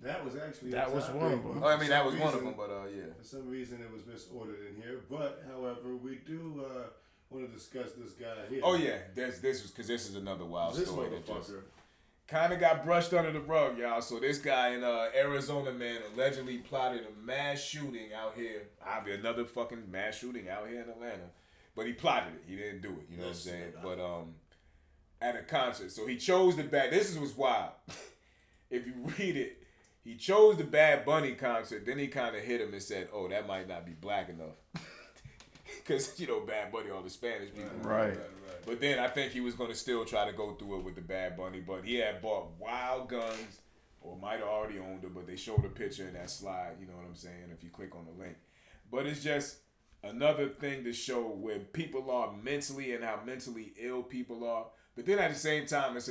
That was actually one of them. Oh, I mean that was one of them, but yeah. For some reason it was misordered in here, but however we do want to discuss this guy here. Oh yeah, this is another wild This story that just motherfucker. kind of got brushed under the rug, y'all. So this guy in Arizona, man, allegedly plotted a mass shooting out here. Another fucking mass shooting out here in Atlanta. But he plotted it. He didn't do it. You know what I'm saying? But at a concert. So he chose the bad. This is what's wild. If you read it, he chose the Bad Bunny concert. Then he kind of hit him and said, "Oh, that might not be black enough." Because, you know, Bad Bunny, all the Spanish people. Right. But then I think he was going to still try to go through it with the Bad Bunny. But he had bought wild guns, or might have already owned them, but they showed a picture in that slide, you know what I'm saying, if you click on the link. But it's just another thing to show where people are mentally and how mentally ill people are. But then at the same time, is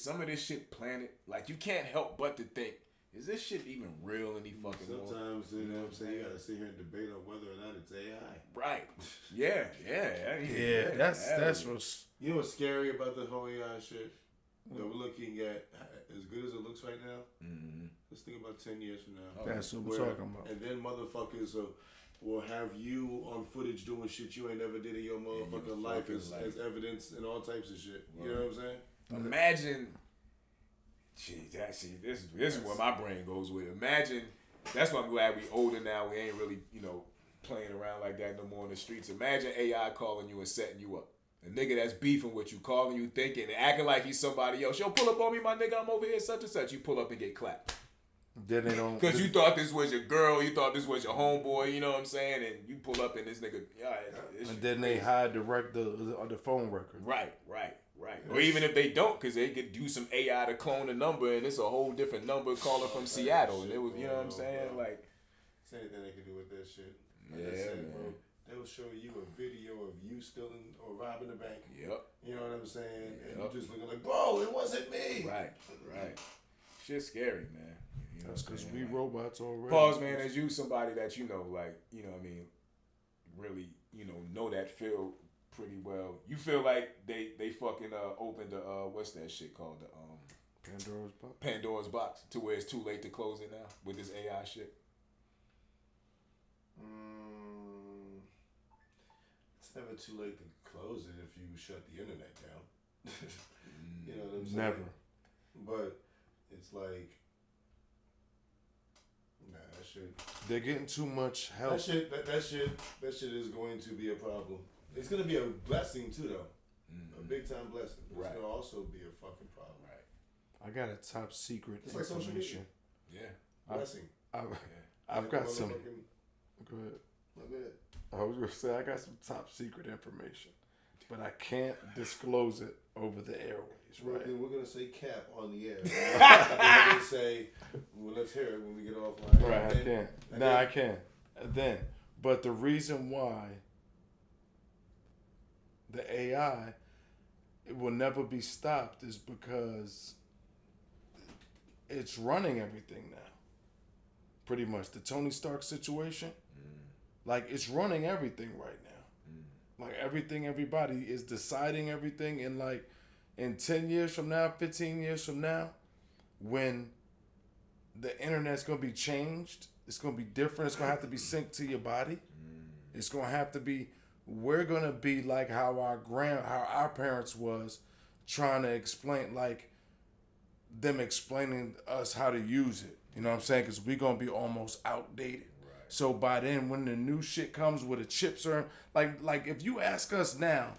some of this shit planted? Like, you can't help but to think, is this shit even real any fucking more? Sometimes, you know what I'm saying, you gotta sit here and debate on whether or not it's AI. Right. Yeah. Yeah, that's what's... You know what's scary about the whole AI shit? That we're looking at, as good as it looks right now, let's think about 10 years from now. That's what we're talking about. And then motherfuckers will have you on footage doing shit you ain't never did in your motherfucking life as evidence and all types of shit. You know what I'm saying? Imagine, this is where my brain goes with. Imagine, that's why I'm glad we older now. We ain't really, playing around like that no more in the streets. Imagine AI calling you and setting you up. A nigga that's beefing with you, calling you, thinking, and acting like he's somebody else. Yo, pull up on me, my nigga. I'm over here, such and such. You pull up and get clapped. Then they don't. Because you thought this was your girl, you thought this was your homeboy, you know what I'm saying? And you pull up and this nigga, and then they hide the phone record. Right. Or even if they don't, because they could use some AI to clone a number, and it's a whole different number calling from Seattle, and it was, you know what I'm saying? Like, it's anything they can do with that shit. Like yeah, I said, man. bro, they'll show you a video of you stealing or robbing a bank. Yep. You know what I'm saying? And you just looking like, bro, it wasn't me. Right. Shit's scary, man. You know, that's because we robots already. Pause, man. As you somebody that really, know that field pretty well. You feel like they fucking opened the what's that shit called, the Pandora's box to where it's too late to close it now with this AI shit. It's never too late to close it if you shut the internet down. You know what I'm saying? Never. But it's like, nah, that shit. They're getting too much help. That shit is going to be a problem. It's gonna be a blessing too, though. A big time blessing. But it's gonna also be a fucking problem. Right. I got a top secret It's like social media. Yeah. Blessing. I've got some. Go ahead. Go ahead. I was gonna say I got some top secret information, but I can't disclose it over the airways. Right? Then we're gonna say cap on the air. We're gonna say, well, let's hear it when we get offline. Right. I can't. No, I can't. Then, but the reason why the AI it will never be stopped is because it's running everything now. Pretty much the Tony Stark situation. Like, it's running everything right now. Like, everything, everybody is deciding everything. And, like, in 10 years from now, 15 years from now, when the internet's going to be changed, it's going to be different. It's going to have to be synced to your body. It's going to have to be, we're going to be like how our parents was trying to explain, like, them explaining us how to use it. You know what I'm saying? Because we're going to be almost outdated. So by then, when the new shit comes with the chips are like if you ask us now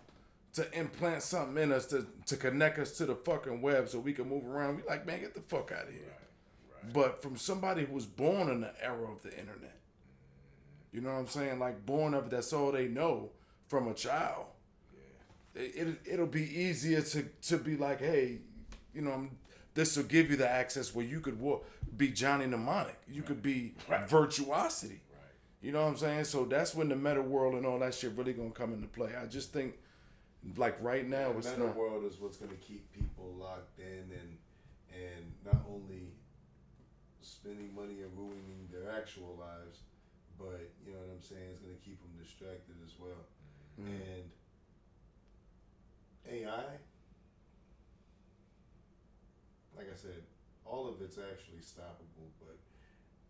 to implant something in us to connect us to the fucking web so we can move around, we like, man, get the fuck out of here. Right. But from somebody who was born in the era of the internet, you know what I'm saying? Like, born of it, that's all they know from a child. Yeah. It'll be easier to be like, hey, this will give you the access where you could be Johnny Mnemonic. You could be virtuosity. Right. You know what I'm saying? So that's when the meta world and all that shit really gonna come into play. I just think, like, right now, the meta world is what's gonna keep people locked in and not only spending money and ruining their actual lives, but you know what I'm saying, it's gonna keep them distracted as well. And AI. Like I said, all of it's actually stoppable, but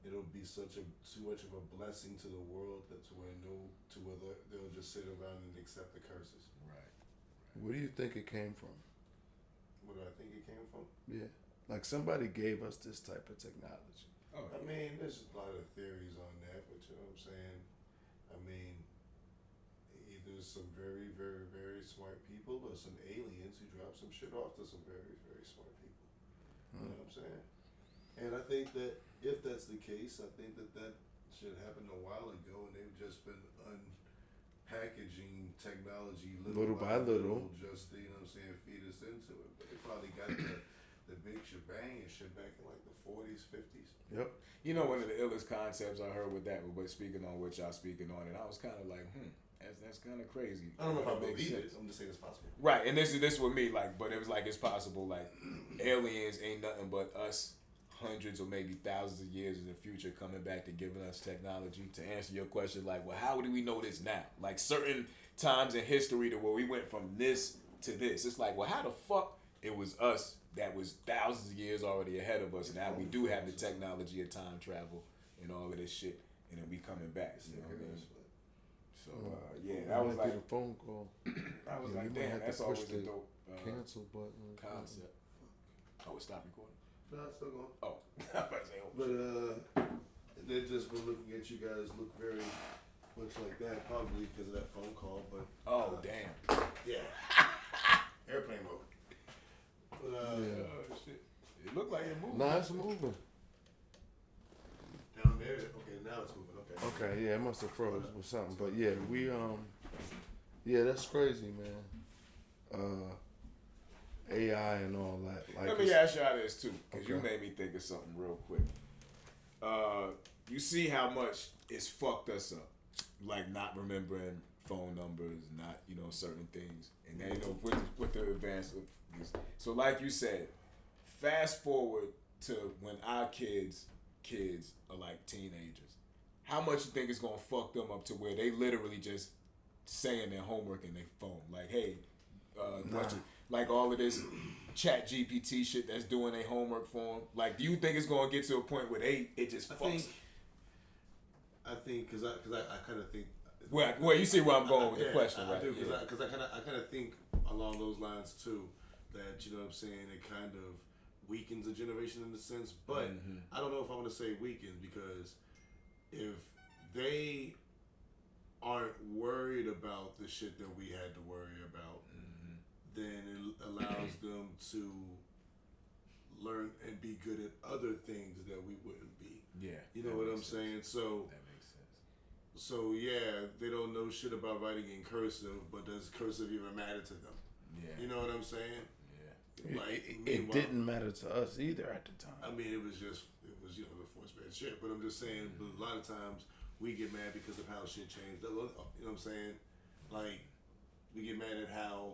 it'll be too much of a blessing to the world that to where they'll just sit around and accept the curses. Right. Where do you think it came from? Where do I think it came from? Yeah. Like somebody gave us this type of technology. Oh, I mean, there's a lot of theories on that, but you know what I'm saying? I mean, either some very, very, very smart people or some aliens who drop some shit off to some very, very smart people. You know what I'm saying? And I think that if that's the case, I think that should happen a while ago, and they've just been unpackaging technology little by little, just to, you know what I'm saying, feed us into it. But they probably got the big shebang and shit back in like the 40s, 50s. Yep. You know, one of the illest concepts I heard with that, but speaking on what y'all speaking on, and I was kind of like, that's kind of crazy. I don't know if I That makes believe it. sense. I'm just saying it's possible. Right, and this with me, like, but it was like it's possible, like, aliens ain't nothing but us hundreds or maybe thousands of years in the future coming back to giving us technology. To answer your question, like, well, how do we know this now? Like, certain times in history to where we went from this to this. It's like, well, how the fuck it was us that was thousands of years already ahead of us, and now we do have the technology of time travel and all of this shit, and then we coming back. You know what I mean? So yeah, that was like a phone call. I was like, damn, that's always a dope cancel button concept. Oh, it stopped recording. No, it's still going. Oh, I was about to say, oh, but they've just been looking at you guys look very much like that, probably because of that phone call. But oh damn, yeah, airplane mode. But oh shit, it looked like it moved. Nah, it's moving. Down there, okay, now it's moving. Okay. Okay, yeah, it must have froze or something. But yeah, yeah, that's crazy, man. AI and all that. Like, let me ask y'all this too, because you made me think of something real quick. You see how much it's fucked us up, like not remembering phone numbers, not certain things, and then with the advance of this. So like you said, fast forward to when our kids are like teenagers. How much you think it's gonna fuck them up to where they literally just saying their homework in their phone, like, hey, like all of this chat GPT shit that's doing their homework for them. Like, do you think it's gonna get to a point where it just fucks? I think because I kind of think. Well, you see where I'm going with the question, right? I do because I kind of think along those lines too. That you know what I'm saying, it kind of weakens a generation in a sense, but I don't know if I want to say weakens, because if they aren't worried about the shit that we had to worry about, then it allows them to learn and be good at other things that we wouldn't be. Yeah. You know what I'm saying? So that makes sense. So yeah, they don't know shit about writing in cursive, but does cursive even matter to them? Yeah. You know what I'm saying? Yeah. Like, it didn't matter to us either at the time. I mean, it was the force fed shit. But I'm just saying, a lot of times we get mad because of how shit changed. You know what I'm saying? Like, we get mad at how,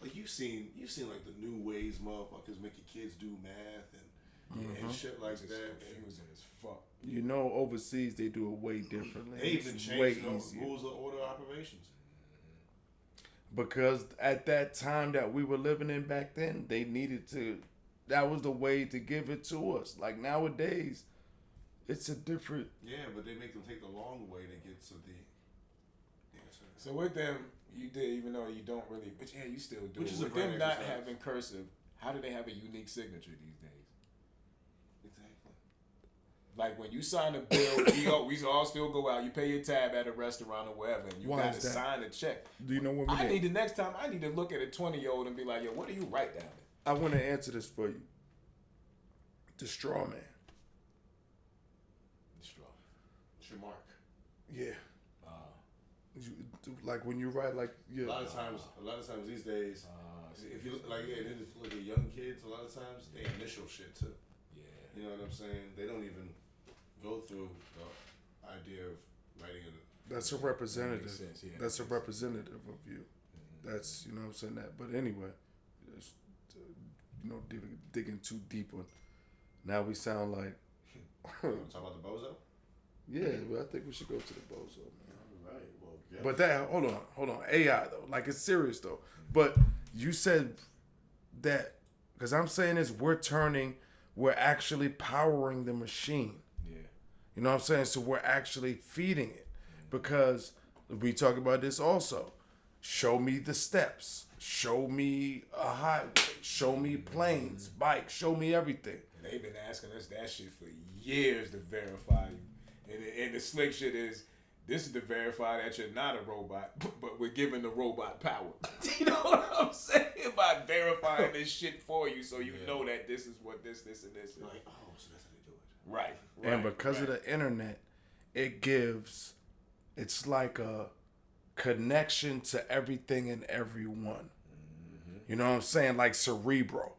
like you've seen like the new ways motherfuckers make your kids do math and shit like it's that. Confusing as fuck. You know, overseas they do it way differently. They even changed the rules of order operations. Because at that time that we were living in back then, they needed to. That was the way to give it to us. Like nowadays, it's a different. Yeah, but they make them take the long way to get to the answer. So with them, you did, even though you don't really, but yeah, you still do. Which is with a them not exercise. having cursive, how do they have a unique signature these days? Exactly. Like when you sign a bill, we all still go out. You pay your tab at a restaurant or wherever, and you got to sign a check. Do you know what we I did? need the next time. I need to look at a 20-year-old and be like, yo, what do you write down? I want to answer this for you. The straw man. The straw. It's your mark. Yeah. Like when you write, like A lot of times these days, if you look if you look at young kids, a lot of times they initial shit too. Yeah. You know what I'm saying? They don't even go through the idea of writing it. That's a representative. That makes sense, yeah. That's a representative of you. That's, you know what I'm saying, that. But anyway, just, digging too deep on. Now we sound like. You want to talk about the bozo? Yeah, well, I think we should go to the bozo, man. All right. Well, yeah. But that, hold on. AI though, like it's serious though. But you said that Because I'm saying is we're actually powering the machine. Yeah. You know what I'm saying? So we're actually feeding it. Because we talk about this also. Show me the steps. Show me a highway. Show me planes, bikes. Show me everything. And they've been asking us that shit for years to verify you. And the slick shit is, this is to verify that you're not a robot, but we're giving the robot power. You know what I'm saying? By verifying this shit for you so you know that this is what this, and this is. Like, oh, so that's how they do it. Right. And because of the internet, it's like a connection to everything and everyone. You know what I'm saying? Like Cerebro.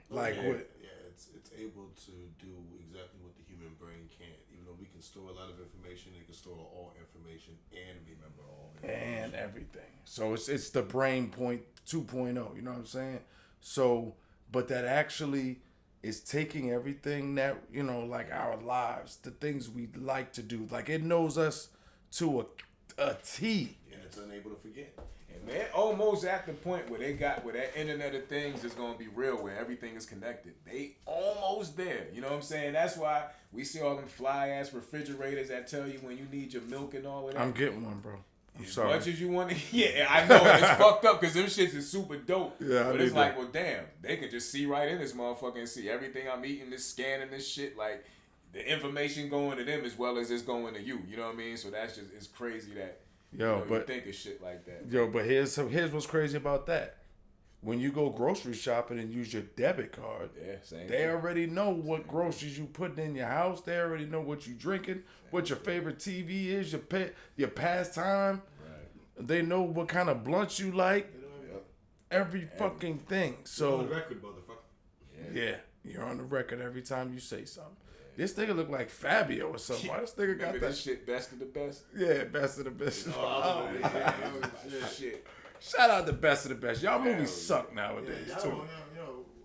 Like what? Yeah, it's able to do exactly what the human brain can't. Even though we can store a lot of information, it can store all information and remember all information. And everything. So it's the brain point 2.0, you know what I'm saying? So, but that actually is taking everything that, you know, like our lives, the things we like to do. Like it knows us to a T. And it's unable to forget. And they're almost at the point where that Internet of Things is going to be real, where everything is connected. They almost there. You know what I'm saying? That's why we see all them fly-ass refrigerators that tell you when you need your milk and all of that. I'm getting one, bro. I'm sorry. As much as you want to. Yeah, I know. It's fucked up because them shits is super dope. Yeah, but it's like, well, damn. They could just see right in this motherfucker and see everything I'm eating, this scanning this shit. Like, the information going to them as well as it's going to you. You know what I mean? So that's just, it's crazy that you think of shit like that. Yo, but here's what's crazy about that. When you go grocery shopping and use your debit card, they already know what groceries you putting in your house. They already know what you drinking, what your favorite TV is, your pastime. Right. They know what kind of blunts you like. Every fucking thing. So you're on the record, motherfucker. Yeah, you're on the record every time you say something. This nigga look like Fabio or something. Why this nigga got that shit? Best of the best. Yeah, best of the best. Shit. Shout out to Best of the Best. Y'all movies suck nowadays too.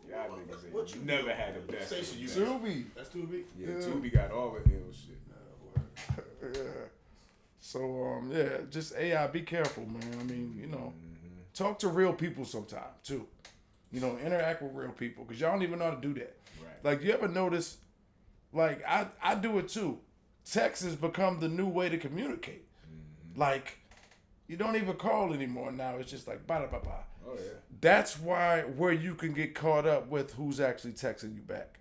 Y'all niggas what you never had the best. Tubi. That's Tubi. Yeah, Tubi got all the ill shit. Yeah. So just AI. Be careful, man. I mean, you know, talk to real people sometime too. You know, interact with real people because y'all don't even know how to do that. Right. Like, you ever notice? Like, I do it too. Text has become the new way to communicate. Like, you don't even call anymore now. It's just like, ba-da-ba-ba. Oh, yeah. That's where you can get caught up with who's actually texting you back.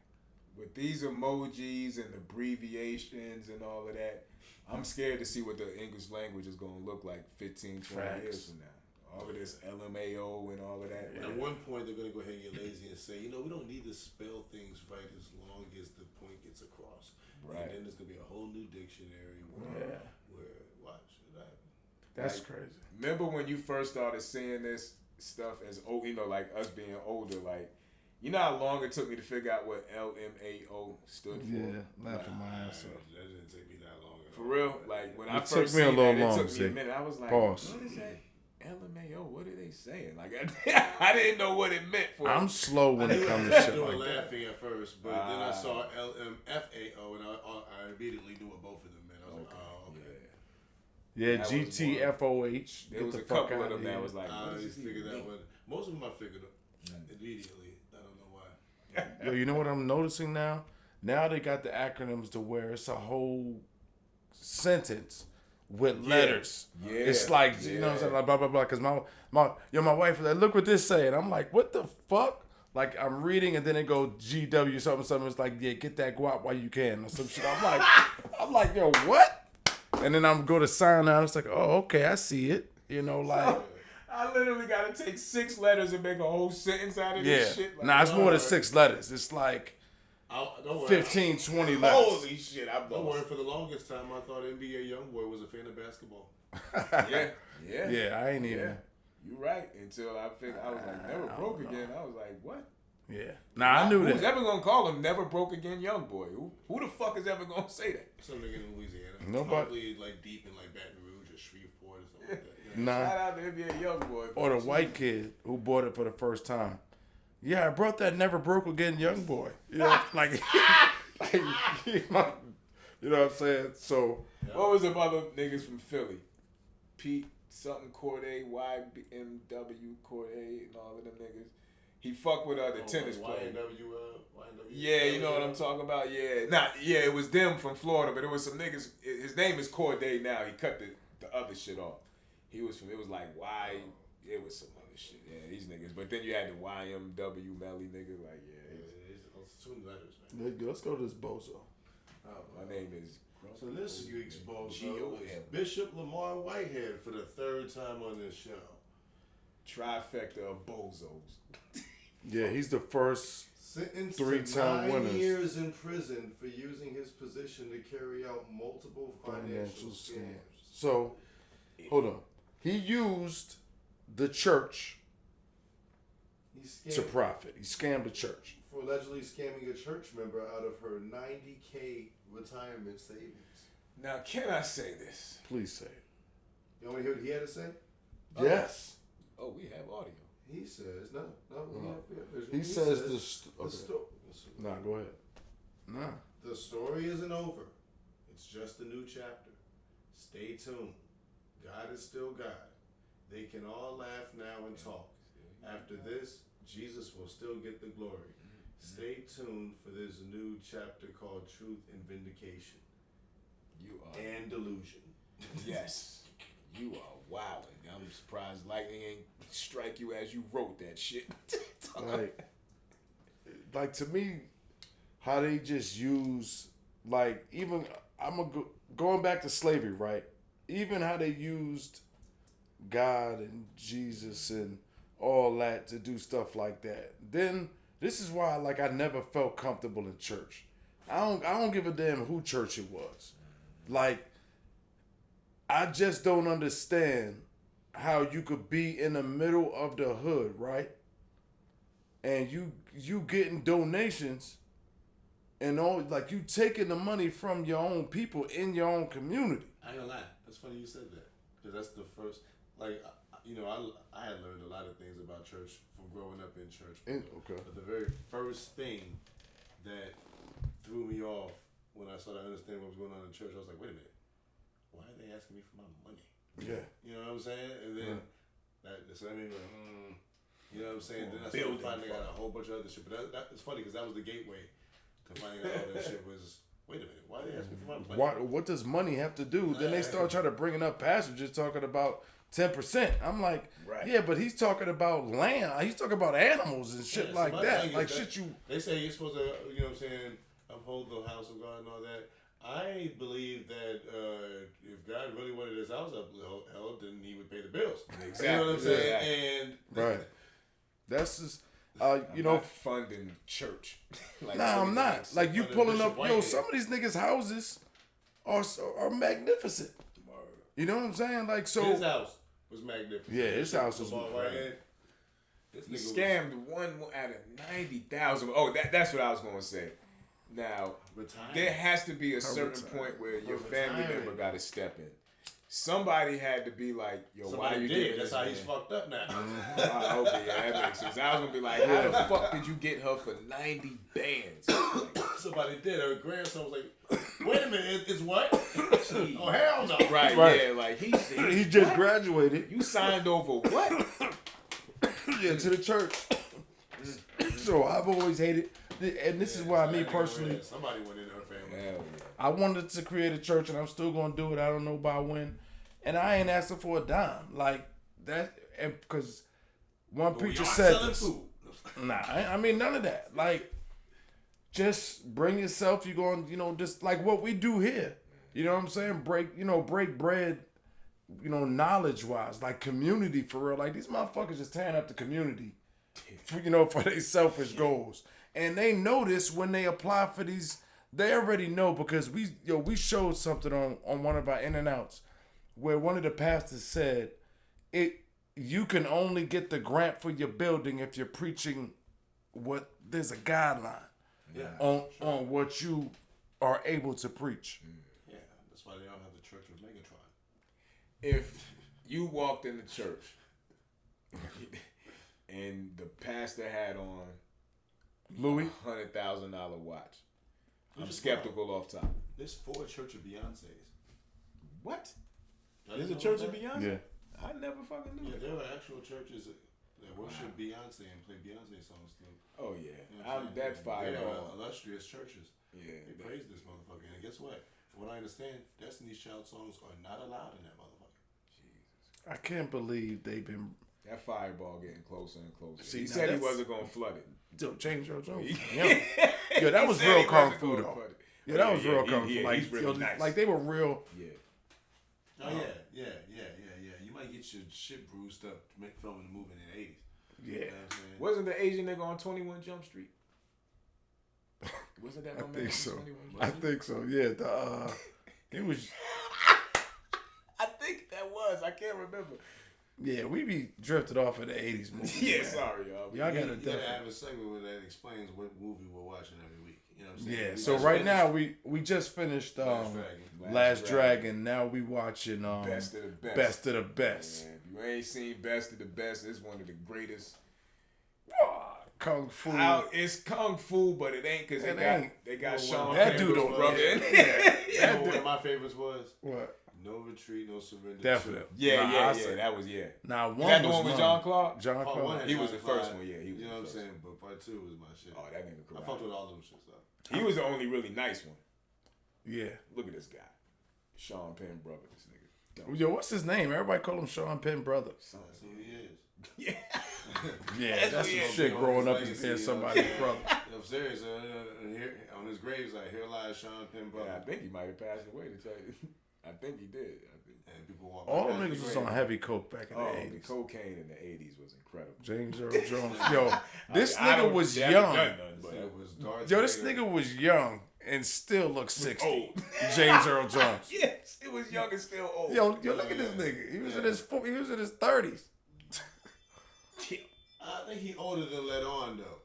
With these emojis and abbreviations and all of that, I'm scared to see what the English language is going to look like 15, 20 years from now. All of this LMAO and all of that. At one point, they're going to go ahead and get lazy and say, we don't need to spell things right as long as the point gets across. Right. And then there's going to be a whole new dictionary where watch it happen. That's crazy. Remember when you first started seeing this stuff as like us being older, like, you know how long it took me to figure out what LMAO stood for? Yeah, laughing my ass off. That didn't take me that long. For real? Like, when I first took me a seen little that, long, it took me a minute. I was like, pause. What is that? LMAO, what are they saying? Like, I didn't know what it meant for. I'm slow when it comes to shit like that. Laughing at first, but then I saw LMFAO, and I immediately knew what both of them meant. I was like, oh, okay. Yeah, GTFOH. There was a couple of them that was like, I figured that one. Most of them I figured immediately. I don't know why. Yo, you know what I'm noticing now? Now they got the acronyms to where it's a whole sentence with letters. Yeah. It's like, you know what I'm saying? Like, blah, blah, blah. Because my wife was like, look what this say. And I'm like, what the fuck? Like, I'm reading and then it go GW something. It's like, yeah, get that guap while you can or some shit. I'm like, yo, what? And then I'm go to sign out. It's like, oh, okay, I see it. You know, like. I literally got to take 6 letters and make a whole sentence out of this shit. Like, nah, it's more than 6 letters. It's like 15, 20 letters. Holy shit, I'm Don't worry, for the longest time, I thought NBA Youngboy was a fan of basketball. Yeah, I ain't even. Yeah. You right. Until I figured, I was like, never broke again. I was like, what? Yeah. Nah, I knew that. Who's ever going to call him Never Broke Again Youngboy? Who the fuck is ever going to say that? Some nigga in Louisiana. Nobody. Probably like deep in like Baton Rouge or Shreveport or something like that. Nah. Shout out to NBA Youngboy. Or the white kid who bought it for the first time. Yeah, I brought that Never Broke Again young boy. You know, you know what I'm saying? So, what was them other niggas from Philly? Pete something Corday, YMW Corday, and all of them niggas. He fucked with the tennis player. YNW. Yeah, you know what I'm talking about. Yeah, it was them from Florida, but it was some niggas. His name is Corday now. He cut the other shit off. It was like Y. It was some other shit. Yeah, these niggas. But then you had the YMW Melly nigga. Like It's 2 letters, man. Let's go to this bozo. my name is. So this week's bozo G-O-M. is Bishop Lamar Whitehead for the 3rd time on this show. Trifecta of bozos. Yeah, he's the first Sentenced 3-time to 9 winners. years in prison for using his position to carry out multiple financial scams. So, hold on. He used the church to profit. He scammed the church. For allegedly scamming a church member out of her $90K retirement savings. Now, can I say this? Please say it. You want to hear what he had to say? Yes. Oh, we have audio. He says, no. He says Nah, go ahead. Nah. The story isn't over. It's just a new chapter. Stay tuned. God is still God. They can all laugh now and talk. After this, Jesus will still get the glory. Stay tuned for this new chapter called Truth and Vindication. You are. And Delusion. Yes. You are wilding. I'm surprised lightning ain't strike you as you wrote that shit. like to me, how they just use, like, even, going back to slavery, right? Even how they used God and Jesus and all that to do stuff like that. Then this is why, like, I never felt comfortable in church. I don't give a damn who church it was. Like, I just don't understand how you could be in the middle of the hood, right? And you getting donations and all, like, you taking the money from your own people in your own community. I ain't gonna lie. That's funny you said that. Because that's the first, like, I had learned a lot of things about church from growing up in church. Okay. But the very first thing that threw me off when I started understanding what was going on in church, I was like, wait a minute. Why are they asking me for my money? Yeah. You know what I'm saying? And then so that made me like, you know what I'm saying? Then I started finding out a whole bunch of other shit. But it's funny because that was the gateway to finding out all that shit was, wait a minute, why are they asking for my money? What does money have to do? Then they start trying to bring up passages talking about 10%. I'm like, yeah, but he's talking about land. He's talking about animals and shit like that. Like shit you... They say you're supposed to, you know what I'm saying, uphold the house of God and all that. I believe that if God really wanted his house upheld, then he would pay the bills. Exactly. You know what I'm saying? Yeah. And right. That's just, you know, not funding church. Like, nah, I'm not. Like, you pulling up, some of these niggas' houses are magnificent. You know what I'm saying? Like, so his house was magnificent. Yeah, his house was magnificent. He scammed one out of 90,000. Oh, that's what I was gonna say. Now, there has to be a certain point where your family member got to step in. Somebody had to be like, yo, why you did? That's how he's fucked up now. Okay, yeah, that makes sense. I was gonna be like, how the fuck did you get her for 90 bands? Like, somebody did. Her grandson was like, wait a minute, it's what? Oh, hell no. Right, yeah, like he just what? Graduated. You signed over what? Yeah, to the church. So I've always hated, and this is why me personally, somebody went in her family. I wanted to create a church, and I'm still gonna do it. I don't know by when, and I ain't asking for a dime like that. And because one preacher said this. Nah, I mean none of that. Like, just bring yourself. You going, just like what we do here. You know what I'm saying? Break bread. Knowledge wise, like community for real. Like these motherfuckers just tearing up the community. For their selfish goals, and they know this when they apply for these. They already know because we showed something on one of our in and outs where one of the pastors said you can only get the grant for your building if you're preaching there's a guideline on what you are able to preach. Yeah, that's why they all have the Church of Megatron. If you walked in the church and the pastor had on Louis $100,000 watch, I'm skeptical off top. There's 4 Church of Beyonces. What? There's a Church of Beyonce? Yeah. I never fucking knew. Yeah, there are actual churches They worship Beyonce and play Beyonce songs too. Oh yeah, You know I'm that fireball. Illustrious churches. Yeah, They praise this motherfucker. And guess what? From what I understand, Destiny's Child songs are not allowed in that motherfucker. Jesus. I can't believe they've been. That fireball getting closer and closer. See, he now said he that's- wasn't gonna flood it. Yo, James Earl Jones. Yo, that was He said real he kung wasn't fu gonna though. flood it. Yeah, that Oh, was real kung fu. he's Like, really yo, nice. like they were real. Yeah. Oh yeah. You might get your shit bruised up filming the movie in the 80s. Yeah. You know what I'm saying? Wasn't the Asian nigga on 21 Jump Street? Wasn't that I my man think on so. 21 Jump I Street? think so. Yeah. It was. I think that was. I can't remember. Yeah, we be drifted off of the '80s movies. Yeah, man. sorry, y'all. Y'all gotta You gotta definitely. have a segment where that explains what movie we're watching every week. You know what I'm saying? Yeah. We So just right finished now we just finished Last Dragon. Last Dragon. Now we watching Best of the Best. Best of the Best. Man, if you ain't seen Best of the Best, it's one of the greatest. Kung Fu. It's kung fu, but it ain't because It they ain't. got Well, Sean that Penn dude don't- brother in. You know what one of my favorites was? What? No Retreat, No Surrender. Definitely. Yeah, I said- that was yeah. Now one Is that the was one with mine. John Clark? John Part Clark. one had He was John the first Clyde. one, yeah, he was You know the what I'm first saying? But part two was my shit. Oh, that nigga I correct. fucked with all them shits though. He was the only really nice one. Yeah. Look at this guy, Sean Penn brother. This nigga. Yo, what's his name? Everybody call him Sean Penn brother. That's who he is. Yeah. Yeah, that's what some he shit is. growing up Legacy, as being you know somebody's what I'm saying? brother. I'm serious. Here, on his grave, it's like, here lies Sean Penn, brother. Yeah, I think he might have passed away to tell you. I think he did. And people walk All by them his niggas was grave. on heavy coke back in the Oh, the 80s. cocaine in the 80s was incredible. James Earl Jones. Yo, this I nigga don't- was they haven't young. done nothing, but It was Darth Yo, this Vader. nigga was young and still looks 60. old. James Earl Jones. Yes, it was young and still old. Yo, look at this nigga. He was in his 30s. I think he older than Let On though.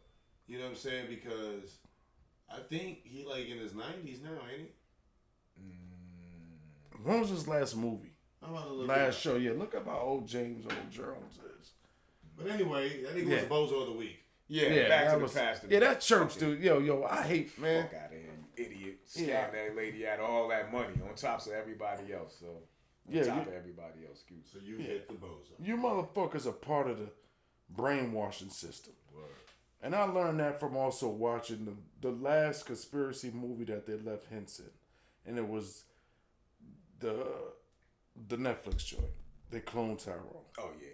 You know what I'm saying? Because I think he like in his 90s now, ain't he? When was his last movie? I'm about to look it Last up. show. Yeah, look up how old James Earl Jones is. But anyway, I think it Yeah. was Bozo of the Week. Yeah, back that to was, the past. Yeah, that church dude. Yo, I hate, man. Fuck out of here, you idiot. Scam Yeah. that lady out of all that money on top of everybody else. So, on Yeah, top you- of everybody else. Excuse So me. you hit the Bozo. You motherfuckers are part of the brainwashing system. And I learned that from also watching the last conspiracy movie that they left hints in. And it was the Netflix joint. They cloned Tyrone. Oh, yeah.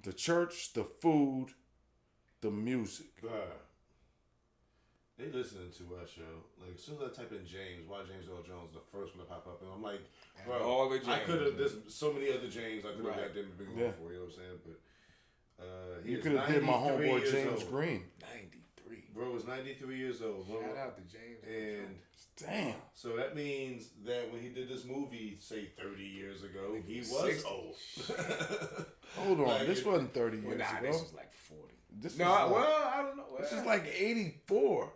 The church, the food, the music. Bruh. They listening to our show. Like, as soon as I type in James, why James Earl Jones, the first one to pop up, and I'm like, bro, all the I could have, James. there's so many other James I could have Right. got them been going Yeah. for, you know what I'm saying? But, he You is could have did my 93 homeboy years James old. Green. 93. Bro was 93 years old. Bro. Shout out to James. And Damn. so that means that when he did this movie, say 30 years ago, he was 60. old. Hold on. Like, this wasn't 30 Well, years nah, ago. this was like 40. This No, was like, well, I don't know. this is like 84.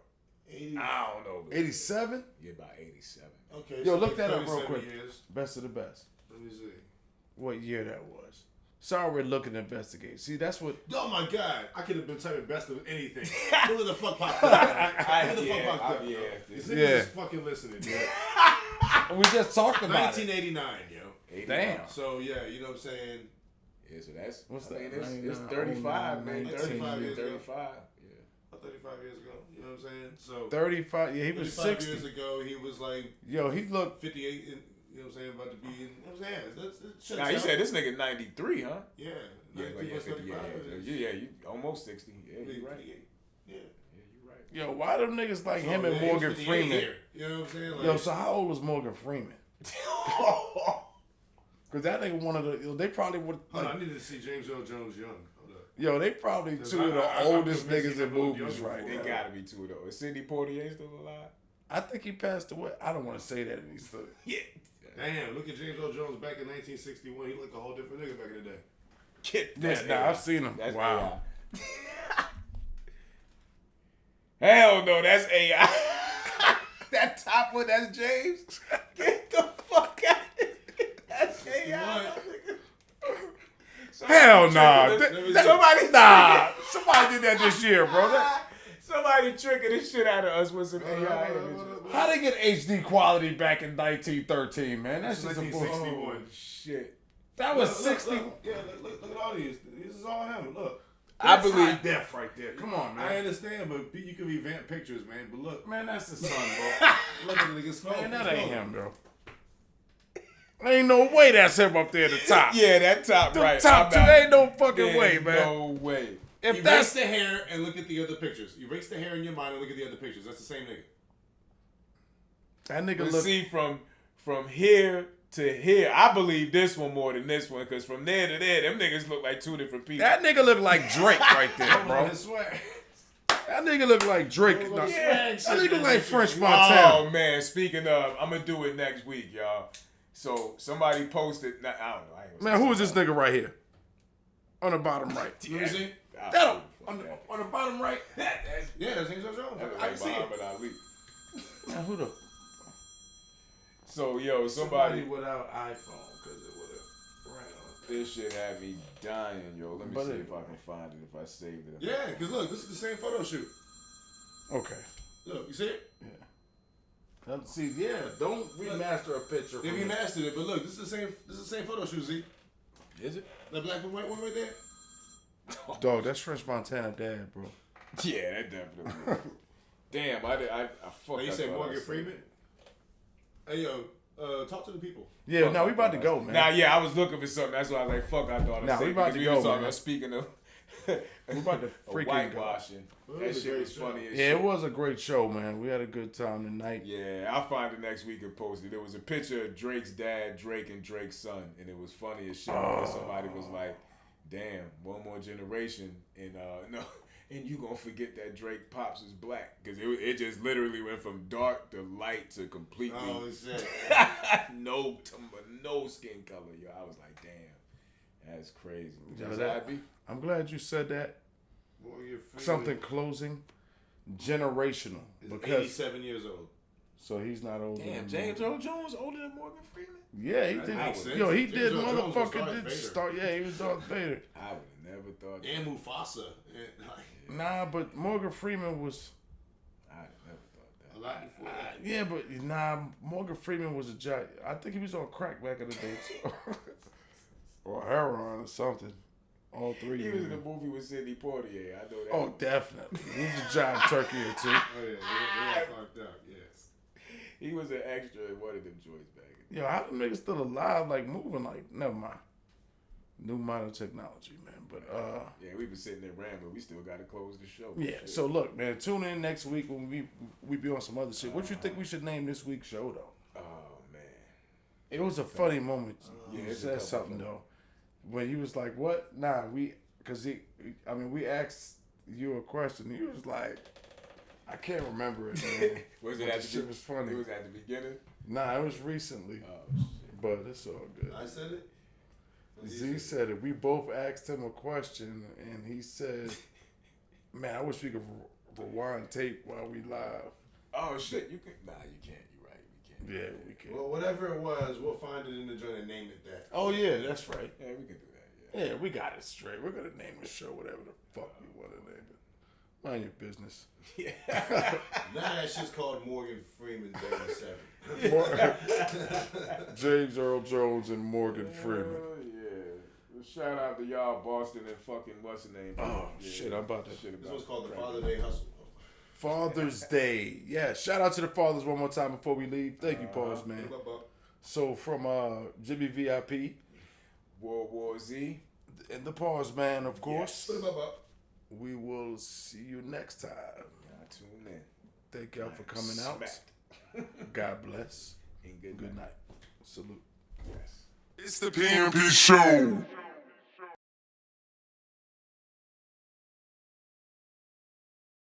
80, I don't know. 87? Yeah, about 87. okay, Yo, so look like that up real 37 quick. Years. Best of the best. Let me see. What year that was. Sorry, we're looking to investigate. See, that's what. Oh my God! I could have been typing best of anything. Who the fuck popped up? Who the fuck popped up? yeah. These Yeah. niggas is fucking listening. Yo. We just talked about it. 1989, yo. Damn. So yeah, you know what I'm saying. Yeah, so that's What's I mean, that? it's 99, 35, man. 19, 35 years ago. 35. Yeah. About 35 years ago. You know what I'm saying? So 35. Yeah, he was 35 60. years ago, he was like Yo, he looked. 58. And, you know what I'm saying? About to be in. You know what I'm saying? That's Now, you said this nigga 93, huh? Yeah. Yeah, 93 plus 35 is- yeah, you almost 60. Yeah, you right. 58. Yeah. Yeah, you right. Yo, why them niggas like So, him and man, he was Morgan 58 Freeman? here. You know what I'm saying? Like, Yo, so how old was Morgan Freeman? Because that nigga one of the. They probably would. hold Like, on, I needed to see James Earl Jones young. Hold up. yo, they probably two of the I'm oldest convinced niggas he in looked movies younger right for They now. it. gotta be two though. Is Sidney Poitier still alive? I think he passed away. I don't want to say that, and he's still. Yeah. Damn, look at James Earl Jones back in 1961. He looked a whole different nigga back in the day. Yeah, I've seen him. That's Wow. AI. Hell no, that's AI. That top one, that's James. Get the fuck out of here. That's AI. Hell nah. Somebody Nah. Somebody did that this year, bro. Somebody tricking the shit out of us with some AI images. How they get HD quality back in 1913, man? That's just a bullshit. 1961. Shit. That was Look, 60. Look, yeah, look at all these. This is all him. Look. That's believe. high def right there. Come on, man. I understand, but you can revamp pictures, man. But look, Man, that's the son, bro. look at the nigga skull. Man, that ain't him, bro. Ain't no way that's him up there at the top. Yeah, that top The right. top two, ain't no fucking way, There's man. No way. If Erase that's the hair and look at the other pictures. Erase the hair in your mind and look at the other pictures. That's the same nigga. that nigga But look. see, from here to here, I believe this one more than this one, because from there to there, them niggas look like two different people. That nigga look like Drake right there, bro. His swag. That nigga look like Drake. Yeah. No, Swag that shit, nigga man. like French Montana. Oh man, speaking of, I'm gonna do it next week, y'all. So somebody posted. I don't know. I ain't gonna Man, say who is this something. nigga right here? On the bottom right. Let me see. That on the bottom right. Yeah, that's James Earl Jones. That look I can like see it. Muhammad Ali. Man, who the So yo, somebody, without iPhone because it would have ran on. this shit had me dying, yo. Let me But see it- if I can find it. If I saved it. Yeah, because look, this is the same photo shoot. Okay. Look, you see it? See, yeah, don't remaster a picture. They from it. remastered it, but look, this is the same photo shoot, Z. Is it? The black and white one right there. Dog, that's French Montana dad, bro. Yeah, that definitely. is. Damn, I fucked. Hey, you I say thought I Morgan said Freeman? it. Hey, yo, talk to the people. Yeah, now we about to go, man. Nah, yeah, I was looking for something. That's why I was like, fuck, I thought I Nah, said we about because to we was go, talking man. speaking of We about to of freaking whitewashing. Well, it That was a shit great was show. funny as Yeah, shit. it was a great show, man. We had a good time tonight. Yeah, I'll find it next week and post it. There was a picture of Drake's dad, Drake, and Drake's son, and it was funny as shit. Because somebody was like, "Damn, one more generation, and no, and you gonna forget that Drake pops is black because it just literally went from dark to light to completely Oh, shit. no skin color, yo. I was like, damn, that's crazy. Yeah, Was that- I happy? I'm glad you said that. Morgan Freeman Something closing. Generational. is Because 87 years old. so he's not older Damn, than James Morgan. Earl Jones older than Morgan Freeman? Yeah, he That did. makes sense. Yo, he James did. Earl Jones was Motherfucker Darth did Vader. start. Yeah, he was Darth Vader. I would have never thought that. And Mufasa. And, like, Nah, but Morgan Freeman was. I'd have never thought that. a lot before that. Yeah, but nah, Morgan Freeman was a giant. I think he was on crack back in the day, too. Or heroin or something. All three. He of was in them. the movie with Sidney Poitier. I know that. Oh, definitely. He was a giant turkey or two. Oh, yeah, they all fucked up, yes. He was an extra in one of them joints back in. Yo, how them niggas still alive, like moving, like never mind. New modern technology, man. But Yeah, we been sitting there rambling. We still got to close the show. yeah. Shit. So look, man, tune in next week when we be on some other shit. What you think we should name this week's show though? Oh man. It was a funny moment. Yeah, You it's a said couple something though, when he was like, "What?" Nah, we asked you a question. He was like, "I can't remember it, man." Was But it at the the shit was funny. It was at the beginning. Nah, it was recently, Oh shit. but it's all good. I said it? Z said it. We both asked him a question, and he said, "Man, I wish we could rewind tape while we live." Oh shit. You can. Nah, you can't. You're right. We can't. Yeah, we can. Well, whatever it was, we'll find it in the joint and name it that. Oh yeah, that's right. Yeah, we can do that. Yeah. Yeah, we got it straight. We're gonna name the show whatever the fuck we want to name it. Mind your business. Now that shit's called Morgan Freeman 87. James Earl Jones and Morgan Freeman. Oh yeah. Well, shout out to y'all, Boston and fucking what's the name? Oh Yeah. shit, I'm about to. Shit This about one's called the crack. Father Day Hustle. Father's Day. Yeah, shout out to the fathers one more time before we leave. Thank you, Pause, man. So from Jimmy VIP World War Z. and the Pause Man, of course. Yes. We will see you next time. Y'all tune in. Thank y'all for coming out. Smacked. God bless. And good Good night. night. Salute. Yes. It's the PMP show.